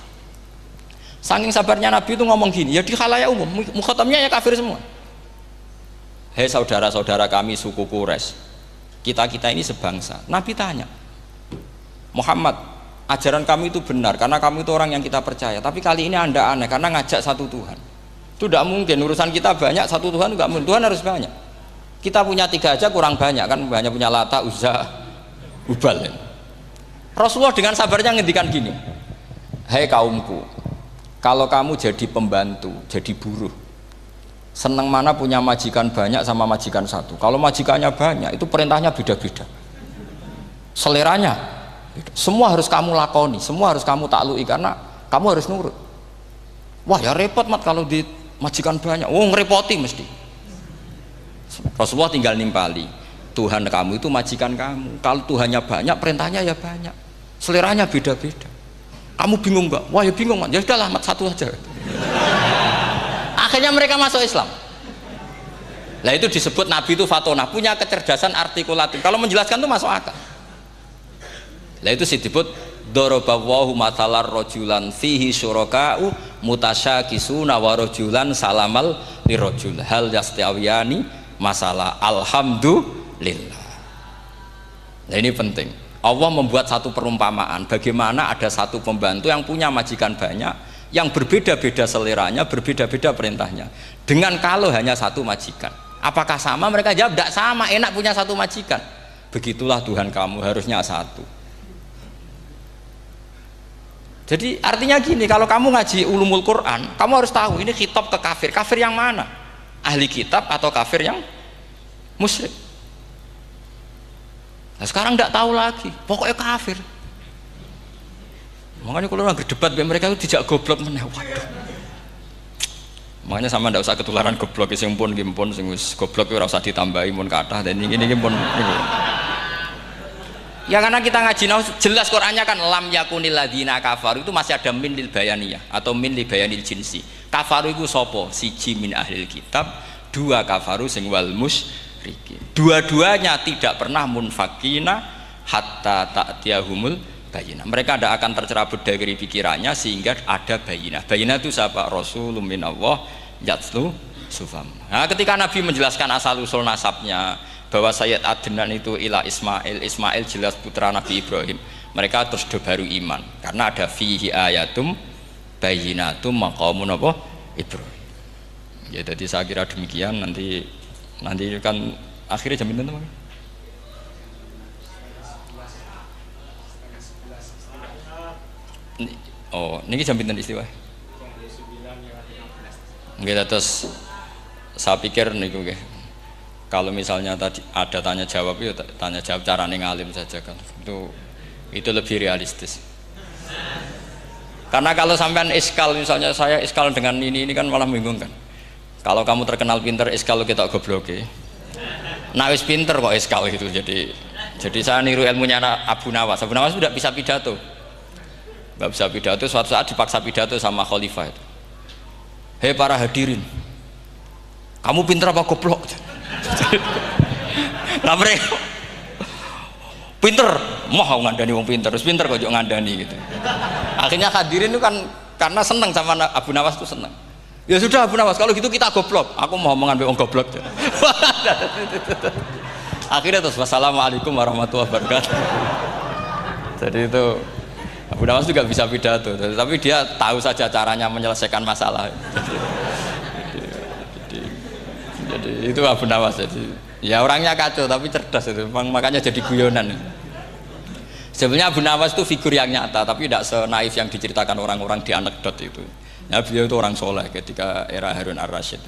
Saking sabarnya Nabi itu ngomong gini, ya di khalayak umum, mukhatamnya ya kafir semua. Hei saudara-saudara kami suku Quraisy, kita ini sebangsa. Nabi tanya, Muhammad, ajaran kami itu benar karena kami itu orang yang kita percaya, tapi kali ini Anda aneh karena ngajak satu Tuhan. Itu tidak mungkin, urusan kita banyak, satu Tuhan enggak mungkin, Tuhan harus banyak. Kita punya 3 aja kurang banyak kan, hanya punya Lata, Uzza, Hubal. Rasulullah dengan sabarnya ngendikan gini, hei kaumku, kalau kamu jadi pembantu, jadi buruh, senang mana punya majikan banyak sama majikan satu. Kalau majikannya banyak, itu perintahnya beda-beda, seleranya beda. Semua harus kamu lakoni, semua harus kamu taklui karena kamu harus nurut. Wah ya repot mat kalau di majikan banyak, ngerepoti mesti. Rasulullah tinggal nimpali, Tuhan kamu itu majikan kamu, kalau Tuhannya banyak perintahnya ya banyak, seleranya beda-beda. Kamu bingung nggak? Wah ya bingung, ya sudahlah mat satu aja. Akhirnya mereka masuk Islam. Nah itu disebut Nabi itu fatona, punya kecerdasan artikulatif, kalau menjelaskan itu masuk akal. Nah itu disebut dorobawahu matalar rojulan fihi syuraka'u mutasyakisuna wa rojulan salamal lirojul hal yastawiyani masalah alhamdulillah. Nah ini penting, Allah membuat satu perumpamaan bagaimana ada satu pembantu yang punya majikan banyak, yang berbeda-beda seleranya, berbeda-beda perintahnya, dengan kalau hanya satu majikan. Apakah sama? Mereka jawab tidak sama, enak punya satu majikan. Begitulah Tuhan kamu, harusnya satu. Jadi artinya gini, kalau kamu ngaji ulumul Quran, kamu harus tahu ini khitab ke kafir. Kafir yang mana? Ahli kitab atau kafir yang musyrik? Nah sekarang tidak tahu lagi, pokoknya kafir. Makanya kalau orang berdebat mereka itu tidak goblok meneh. Waduh. Makanya sama tidak usah ketularan goblok, sing pun gimpun sing wis goblok ora usah ditambahi mun kathah dan ini pun. Ya karena kita ngaji jelas Qur'annya kan lam yakunil ladzina kafaru, itu masih ada min lil bayaniyah atau min li bayanil jinsi. Kafaru itu sopo? Siji min ahlil kitab, 2 kafaru sing wal musyrikin. Dua-duanya tidak pernah munfakina hatta ta'tiyahumul bayyinah. Mereka tidak akan tercerabut dari pikirannya sehingga ada bayyinah. Bayyinah itu siapa? Rasulun minallah yatslu sufam. Nah, ketika Nabi menjelaskan asal usul nasabnya, bahwa Sayyid Adnan itu ila Ismail, Ismail jelas putra Nabi Ibrahim, mereka terus baru iman karena ada fihi ayatum bayyinatum maqamun apa Ibrahim. Ya jadi saya kira demikian. Nanti kan akhirnya jam pinten teman. Oh, niki jam pinten istiwa? Nggih, terus saya pikir niku nggih. Kalau misalnya tadi ada tanya jawab, ya tanya jawab carane ngalim saja kan. Itu lebih realistis. Karena kalau sampean iskal, misalnya saya iskal dengan ini kan malah bingung kan. Kalau kamu terkenal pinter, iskal kita goblok. Nah wis pinter kok iskal gitu. Jadi saya niru ilmunya Abu Nawas. Abu Nawas tidak bisa pidato. Nggak bisa pidato, suatu saat dipaksa pidato sama khalifah itu. Hei para hadirin, kamu pinter apa goblok? Nah mereka pinter, mau ngandani wong pinter, terus pinter kok ngandani gitu. Akhirnya hadirin itu kan karena seneng sama Abu Nawas itu seneng. Ya sudah Abu Nawas, kalau gitu kita goblok. Aku mau ngambil wong goblok. Akhirnya terus wassalamualaikum warahmatullahi wabarakatuh. Jadi itu Abu Nawas juga bisa pidato, tapi dia tahu saja caranya menyelesaikan masalah. Jadi itu Abu Nawas. Jadi ya orangnya kacau tapi cerdas itu, makanya jadi guyonan. Sebenarnya Abu Nawas itu figur yang nyata, tapi tidak senaif yang diceritakan orang-orang di anekdot itu. Ya, beliau itu orang soleh ketika era Harun ar-Rasyid.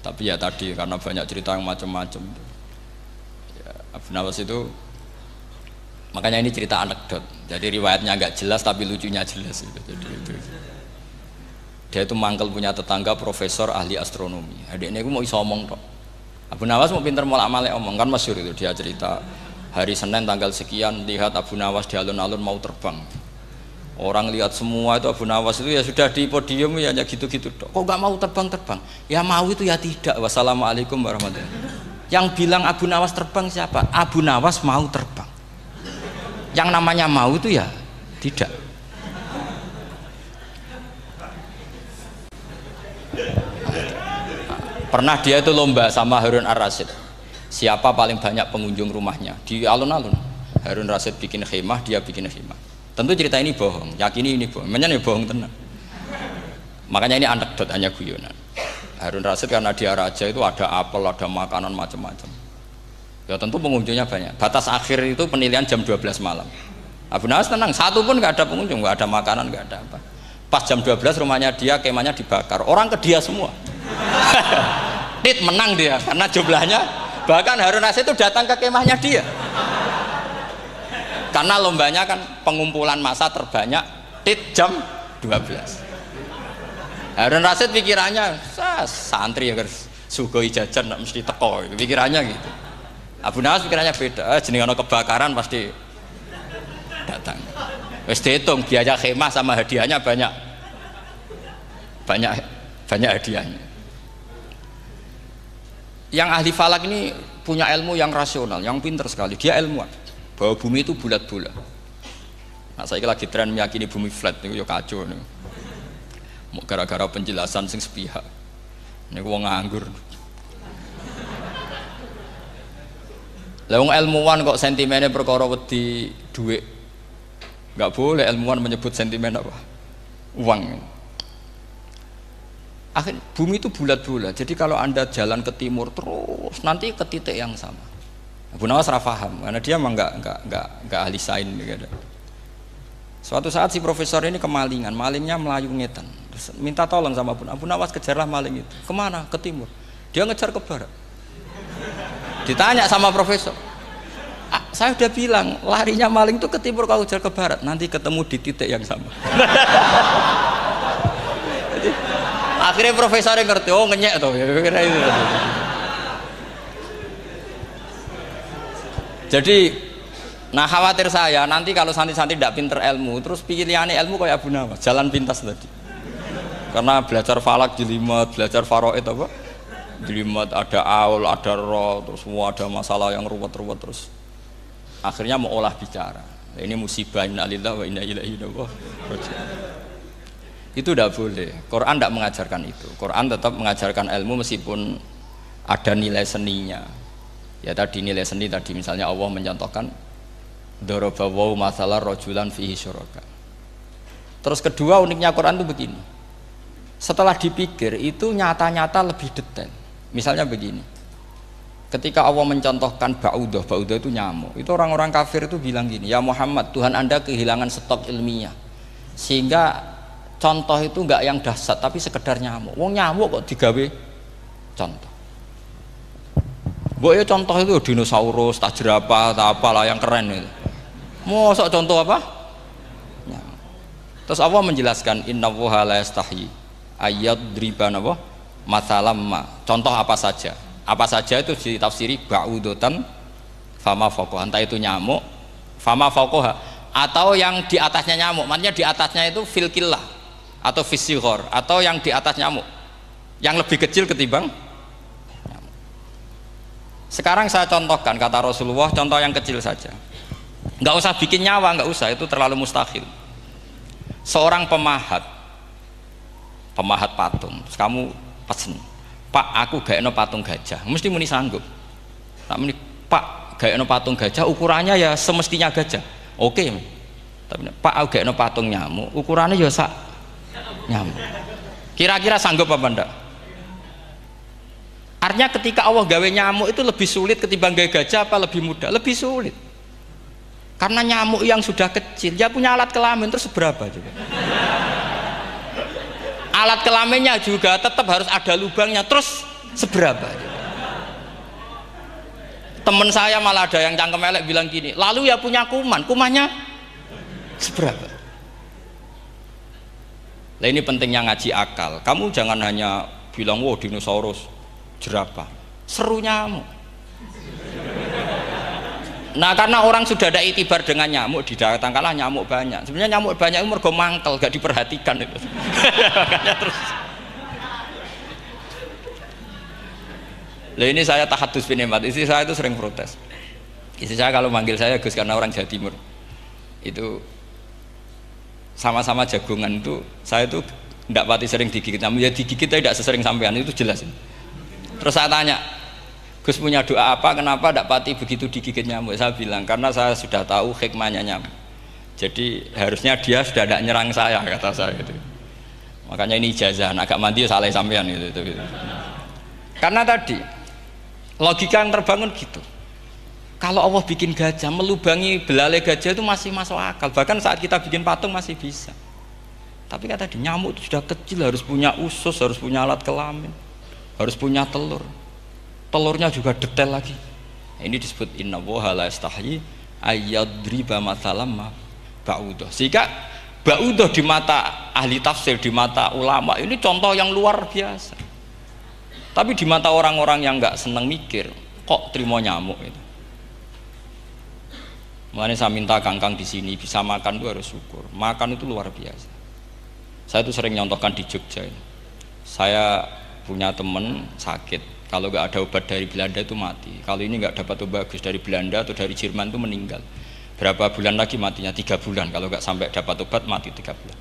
Tapi ya tadi karena banyak cerita yang macam-macam. Ya, Abu Nawas itu, makanya ini cerita anekdot. Jadi riwayatnya agak jelas tapi lucunya jelas. Gitu. Jadi itu. Dia itu mangkel punya tetangga profesor ahli astronomi. Adiknya aku mau iso omong tok. Abu Nawas mau pinter molak-malik omong kan masyhur itu dia cerita. Hari Senin tanggal sekian lihat Abu Nawas di alun-alun mau terbang. Orang lihat semua itu Abu Nawas itu ya sudah di podium ya hanya gitu-gitu. Kok nggak mau terbang-terbang? Ya mau itu ya tidak. Wassalamualaikum warahmatullahi wabarakatuh. Yang bilang Abu Nawas terbang siapa? Abu Nawas mau terbang. Yang namanya mau itu ya tidak. Pernah dia itu lomba sama Harun ar-Rasyid. Siapa paling banyak pengunjung rumahnya di alun-alun. Harun Rasyid bikin khemah, dia bikin khemah. Tentu cerita ini bohong, yakini ini bohong. Memangnya ini bohong tenang. Makanya ini anekdot, hanya guyonan. Harun Rasyid karena dia raja itu ada apel, ada makanan macam-macam. Ya tentu pengunjungnya banyak. Batas akhir itu penilaian jam 12 malam. Abu Nawas tenang, satu pun nggak ada pengunjung, nggak ada makanan, nggak ada apa. Pas jam 12 rumahnya dia, kemahnya dibakar. Orang ke dia semua. Tit menang dia karena jumlahnya. Bahkan Harun Rasyid itu datang ke kemahnya dia karena lombanya kan pengumpulan massa terbanyak tit jam 12. Harun Rasyid pikirannya santri ya guys sugoi jajan mesti teko pikirannya gitu. Abu Nawas pikirannya beda, jeneng ana kebakaran pasti datang wis dihitung biaya khemah sama hadiahnya banyak hadiahnya. Yang ahli falak ini punya ilmu yang rasional, yang pinter sekali. Dia ilmuwan bahwa bumi itu bulat-bulat. Nah, saya lagi tren meyakini bumi flat itu ya kacau nih. Mau gara-gara penjelasan sing sepihak. Ini wong nganggur. Lah wong ilmuwan kok sentimennya perkara wedi duit. Enggak boleh ilmuwan menyebut sentimen apa? Uang. Akhir bumi itu bulat-bulat. Jadi kalau Anda jalan ke timur terus nanti ke titik yang sama. Abu Nawas paham karena dia memang enggak ahli sains gitu. Suatu saat si profesor ini kemalingan, malingnya melayu ngetan. Terus minta tolong sama Abu Nawas kejarlah maling itu. Kemana? Ke timur. Dia ngejar ke barat. Ditanya sama profesor. Saya udah bilang larinya maling itu ke timur kalau kejar ke barat nanti ketemu di titik yang sama. Akhirnya profesor yang ngerti, oh ngenyek tuh, kira itu. Jadi, nah khawatir saya nanti kalau santri-santri tidak pinter ilmu, terus pilihannya ilmu kayak Abu Nawas, jalan pintas tadi. Karena belajar falak jelimet, belajar faraid apa? Jelimet ada aul, ada roh, terus semua ada masalah yang ruwet-ruwet terus. Akhirnya mau olah bicara. Ini musibah inna lillahi wa inna ilaihi raji'un. Itu tidak boleh. Quran tidak mengajarkan itu. Quran tetap mengajarkan ilmu meskipun ada nilai seninya. Ya tadi nilai seni tadi misalnya Allah mencontohkan daraba wa masalah rajulan fihi syuraka. Terus kedua uniknya Quran itu begini. Setelah dipikir itu nyata-nyata lebih detail. Misalnya begini. Ketika Allah mencontohkan ba'udah itu nyamuk. Itu orang-orang kafir itu bilang gini, "Ya Muhammad, Tuhan Anda kehilangan stok ilmiah." Sehingga contoh itu enggak yang dahsyat tapi sekedar nyamuk. Wong nyamuk kok digawe contoh. Mbok ya contoh itu dinosaurus, tak jerapah, tak apalah yang keren itu. Mosok contoh apa? Nyamuk. Terus Allah menjelaskan innallaha la yastahi ayyadriban apa? Matsalam ma. Contoh apa saja? Apa saja itu ditafsiri ba'udatan fama faqaha. Entah itu nyamuk, fama faqaha atau yang di atasnya nyamuk. Maksudnya di atasnya itu filkillah atau fisighor atau yang di atas nyamuk yang lebih kecil ketimbang nyamuk. Sekarang saya contohkan kata Rasulullah, contoh yang kecil saja, nggak usah bikin nyawa, nggak usah, itu terlalu mustahil. Seorang pemahat patung, terus kamu pesen, "Pak, aku gak eno patung gajah," mesti muni sanggup. Tak muni, "Pak, gak eno patung gajah, ukurannya ya semestinya gajah." Oke. Tapi "Pak, aku gak eno patung nyamuk, ukurannya ya sak nyamuk." Kira-kira sanggup apa enggak? Artinya ketika Allah gawe nyamuk itu lebih sulit ketimbang gawe gajah apa lebih mudah? Lebih sulit. Karena nyamuk yang sudah kecil, dia punya alat kelamin terus seberapa juga. Alat kelaminnya juga tetap harus ada lubangnya terus seberapa juga. Temen saya malah ada yang cangkem elek bilang gini, lalu ya punya kuman, kumannya seberapa? Nah ini pentingnya ngaji akal. Kamu jangan hanya bilang, wow dinosaurus, jerapah, seru nyamuk. Nah karena orang sudah ada itibar dengan nyamuk, didatangkanlah nyamuk banyak. Sebenarnya nyamuk banyak itu mergo mangkel, gak diperhatikan itu. Makanya terus. Lah ini saya tahadus binemat, istri saya itu sering protes. Istri saya kalau manggil saya Gus karena orang Jawa Timur. Itu sama-sama jagongan itu, saya itu tidak pati sering digigit. Namun ya digigit tidak sesering sampean, itu jelas. Terus saya tanya, Gus punya doa apa, kenapa tidak pati begitu digigit nyamuk? Saya bilang, karena saya sudah tahu hikmahnya nyamuk. Jadi harusnya dia sudah tidak nyerang saya, kata saya itu. Makanya ini ijazah, agak mandi salah sampean gitu. Karena tadi logika yang terbangun gitu. Kalau Allah bikin gajah, melubangi belalai gajah itu masih masuk akal. Bahkan saat kita bikin patung masih bisa. Tapi kata tadi nyamuk itu sudah kecil, harus punya usus, harus punya alat kelamin, harus punya telur. Telurnya juga detail lagi. Ini disebut innallaha la yastahyi ayyadriba mathalam ba'udah. Sehingga ba'udah di mata ahli tafsir, di mata ulama ini contoh yang luar biasa. Tapi di mata orang-orang yang nggak seneng mikir, kok terima nyamuk itu. Makanya saya minta kangkang di sini bisa makan itu harus syukur. Makan itu luar biasa. Saya itu sering nyontohkan di Jogja ini. Saya punya temen sakit, kalau nggak ada obat dari Belanda itu mati. Kalau ini nggak dapat obat bagus dari Belanda atau dari Jerman itu meninggal. Berapa bulan lagi matinya? 3 bulan. Kalau nggak sampai dapat obat mati 3 bulan.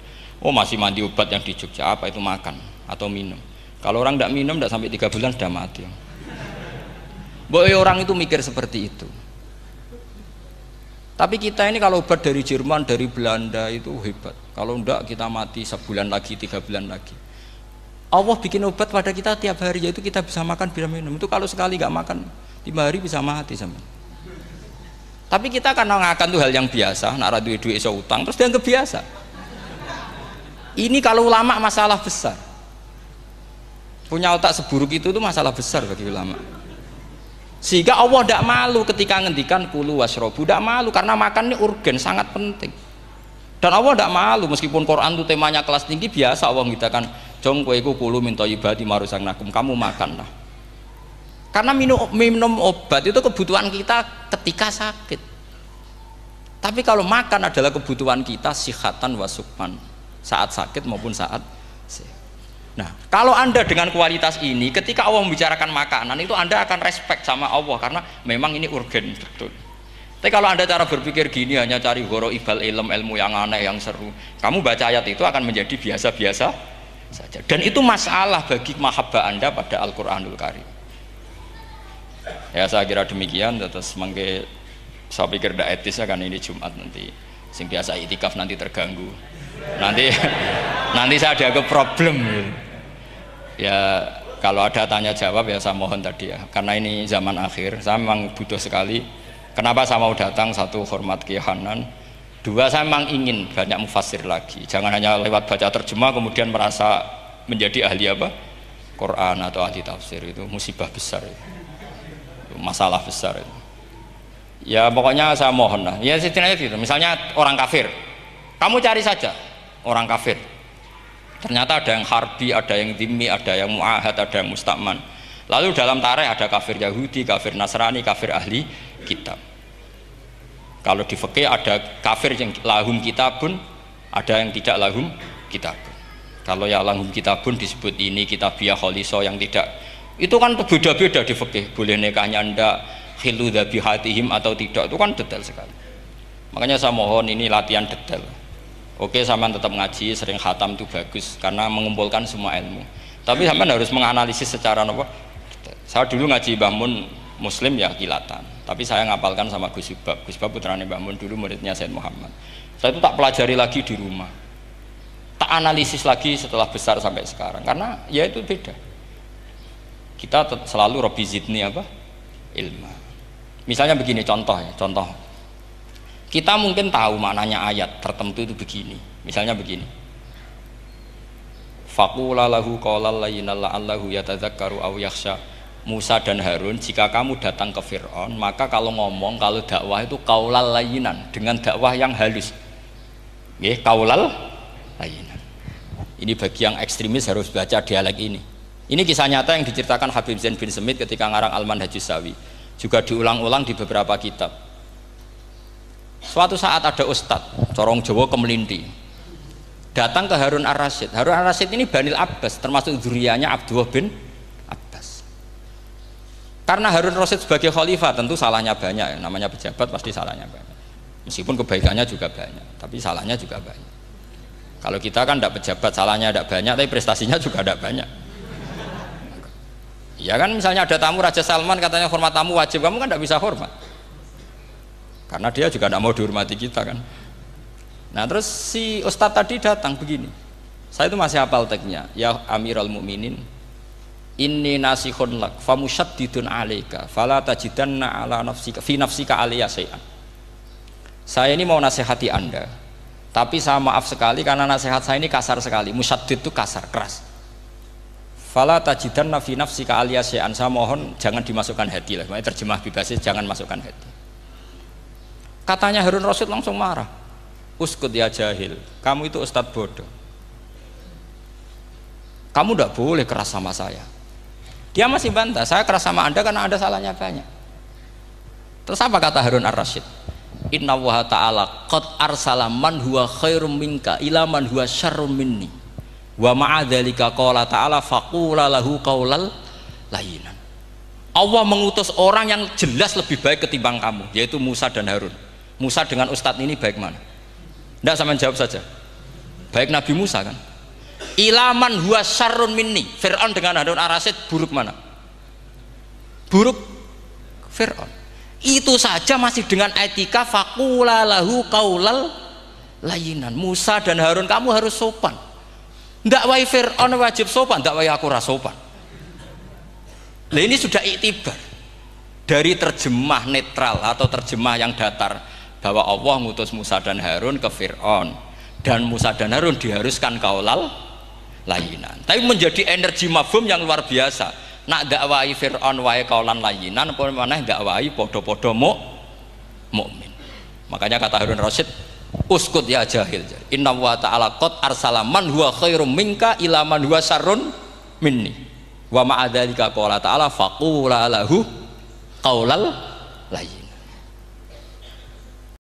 Oh masih mandi obat yang di Jogja, apa itu makan atau minum? Kalau orang tidak minum tidak sampai 3 bulan sudah mati. Boy orang itu mikir seperti itu. Tapi kita ini kalau obat dari Jerman, dari Belanda itu hebat. Kalau enggak kita mati sebulan lagi, 3 bulan lagi. Allah bikin obat pada kita tiap hari, yaitu kita bisa makan, bisa minum. Itu kalau sekali nggak makan 5 hari bisa mati sama. Tapi kita karena ngakan itu hal yang biasa, nak duit iso utang terus dianggap biasa. Ini kalau ulama masalah besar. Punya otak seburuk itu masalah besar bagi ulama. Sehingga Allah tidak malu ketika ngendikan kulu wasrobu, tidak malu karena makan ini urgen, sangat penting. Dan Allah tidak malu meskipun Quran itu temanya kelas tinggi, biasa Allah mengatakan jong kowe kulu minta ibadi marusang nakum, kamu makanlah. Karena minum obat itu kebutuhan kita ketika sakit. Tapi kalau makan adalah kebutuhan kita sihatan wasukman, saat sakit maupun saat sehat. Nah, kalau Anda dengan kualitas ini, ketika Allah membicarakan makanan itu Anda akan respect sama Allah karena memang ini urgen betul. Tapi kalau Anda cara berpikir gini hanya cari horo ibal ilmu yang aneh yang seru, kamu baca ayat itu akan menjadi biasa-biasa saja. Dan itu masalah bagi mahabbah Anda pada Al-Qur'anul Karim. Ya saya kira demikian. Terus mangke saya pikir tidak etis ya kan ini Jumat nanti. Sing biasa itikaf nanti terganggu. Nanti saya ada ke problem ya. Kalau ada tanya jawab ya saya mohon tadi ya, karena ini zaman akhir saya memang butuh sekali. Kenapa saya mau datang? Satu, hormat Kiai Hanan. Dua, saya memang ingin banyak mufassir lagi, jangan hanya lewat baca terjemah kemudian merasa menjadi ahli apa Quran atau ahli tafsir. Itu musibah besar itu masalah besar itu. Ya pokoknya saya mohon lah ya setidaknya gitu. Misalnya orang kafir, kamu cari saja orang kafir, ternyata ada yang harbi, ada yang dhimmi, ada yang mu'ahad, ada yang mustakman. Lalu dalam tarik ada kafir Yahudi, kafir Nasrani, kafir ahli kitab. Kalau di fikih ada kafir yang lahum kitabun, ada yang tidak lahum kitabun. Kalau yang lahum kitabun disebut ini kitabiah kholiso, yang tidak itu kan beda-beda di fikih, boleh nikahnya ndak, khilu dhabihatihim atau tidak, itu kan detail sekali. Makanya saya mohon ini latihan detail. Oke, sampean tetap ngaji, sering khatam itu bagus karena mengumpulkan semua ilmu. Tapi sampean harus menganalisis secara apa? Saya dulu ngaji Mbah Mun Muslim ya kilatan. Tapi saya ngapalkan sama Gus Ibab. Gus Ibab putrane Mbah Mun, dulu muridnya Said Muhammad. Saya itu tak pelajari lagi di rumah. Tak analisis lagi setelah besar sampai sekarang karena ya itu beda. Kita selalu Rabbi zidni apa? Ilma. Misalnya begini contoh ya, contoh. Kita mungkin tahu maknanya ayat tertentu itu begini. Misalnya begini. Faqula lahu qawlan layyinan la'allahu yatadzakkaru aw yakhsha. Musa dan Harun, jika kamu datang ke Fir'aun, maka kalau ngomong, kalau dakwah itu qaulal layyinan, dengan dakwah yang halus. Nggih, qaulal layyinan. Ini bagi yang ekstremis harus baca dialek ini. Ini kisah nyata yang diceritakan Habib Zain bin Semit ketika ngarang Al-Manhajus Sawi. Juga diulang-ulang di beberapa kitab. Suatu saat ada ustadz, corong Jawa kemelinti, datang ke Harun Ar-Rasyid. Harun Ar-Rasyid ini Banil Abbas, termasuk zuriyahnya Abdullah bin Abbas. Karena Harun Ar-Rasyid sebagai khalifah tentu salahnya banyak, namanya pejabat pasti salahnya banyak. Meskipun kebaikannya juga banyak, tapi salahnya juga banyak. Kalau kita kan tidak pejabat, salahnya tidak banyak, tapi prestasinya juga tidak banyak. Ya kan, misalnya ada tamu Raja Salman, katanya hormat tamu wajib, kamu kan tidak bisa hormat. Karena dia juga tidak mau dihormati kita kan. Nah terus si ustadz tadi datang begini, saya itu masih hafal teksnya. Ya Amirul Mukminin, inni nasihun lak famusyaddidun alaika fala tajidanna ala nafsika fi nafsika aliyya syai'an. Saya ini mau nasihati Anda, tapi saya maaf sekali karena nasihat saya ini kasar sekali. Musyaddid itu kasar, keras. Fala tajidanna fi nafsika aliyya syai'an. Saya mohon jangan dimasukkan hati lah. Makanya terjemah bebasnya jangan masukkan hati. Katanya Harun Rasyid langsung marah. Uskut ya jahil, kamu itu ustadz bodoh. Kamu tidak boleh keras sama saya. Dia masih bantah, saya keras sama Anda karena Anda salahnya banyak. Terus apa kata Harun Ar-Rasyid? Inna wa ta'ala qad arsala man huwa khairum minka ila man huwa syarrum minni. Wa ma'adzalika qala ta'ala faqula lahu qaulal layyinan. Allah mengutus orang yang jelas lebih baik ketimbang kamu, yaitu Musa dan Harun. Musa dengan ustadz ini baik mana? Tidak, sama jawab saja. Baik Nabi Musa kan? Ilaman huwa syarrun minni. Fir'aun dengan Harun Ar-Rasyid buruk mana? Buruk Fir'aun. Itu saja masih dengan etika faqula lahu qaulal layyinan. Musa dan Harun kamu harus sopan. Tidak wae Fir'aun wajib sopan, tidak wae aku ora sopan. Nah ini sudah iktibar dari terjemah netral atau terjemah yang datar bahwa Allah ngutus Musa dan Harun ke Fir'aun dan Musa dan Harun diharuskan qaulal layyinan. Tapi menjadi energi mafhum yang luar biasa. Nak dakwai Fir'aun wae qaulan layyinan, apa maneh dakwai podo-podo mukmin. Makanya kata Harun Rasyid, uskut ya jahil. Inna wa ta'ala qad arsala man huwa khairum minka ila man huwa syarrun minni. Wa ma'adzalika qala ta'ala faqula lahu qaulal layyin.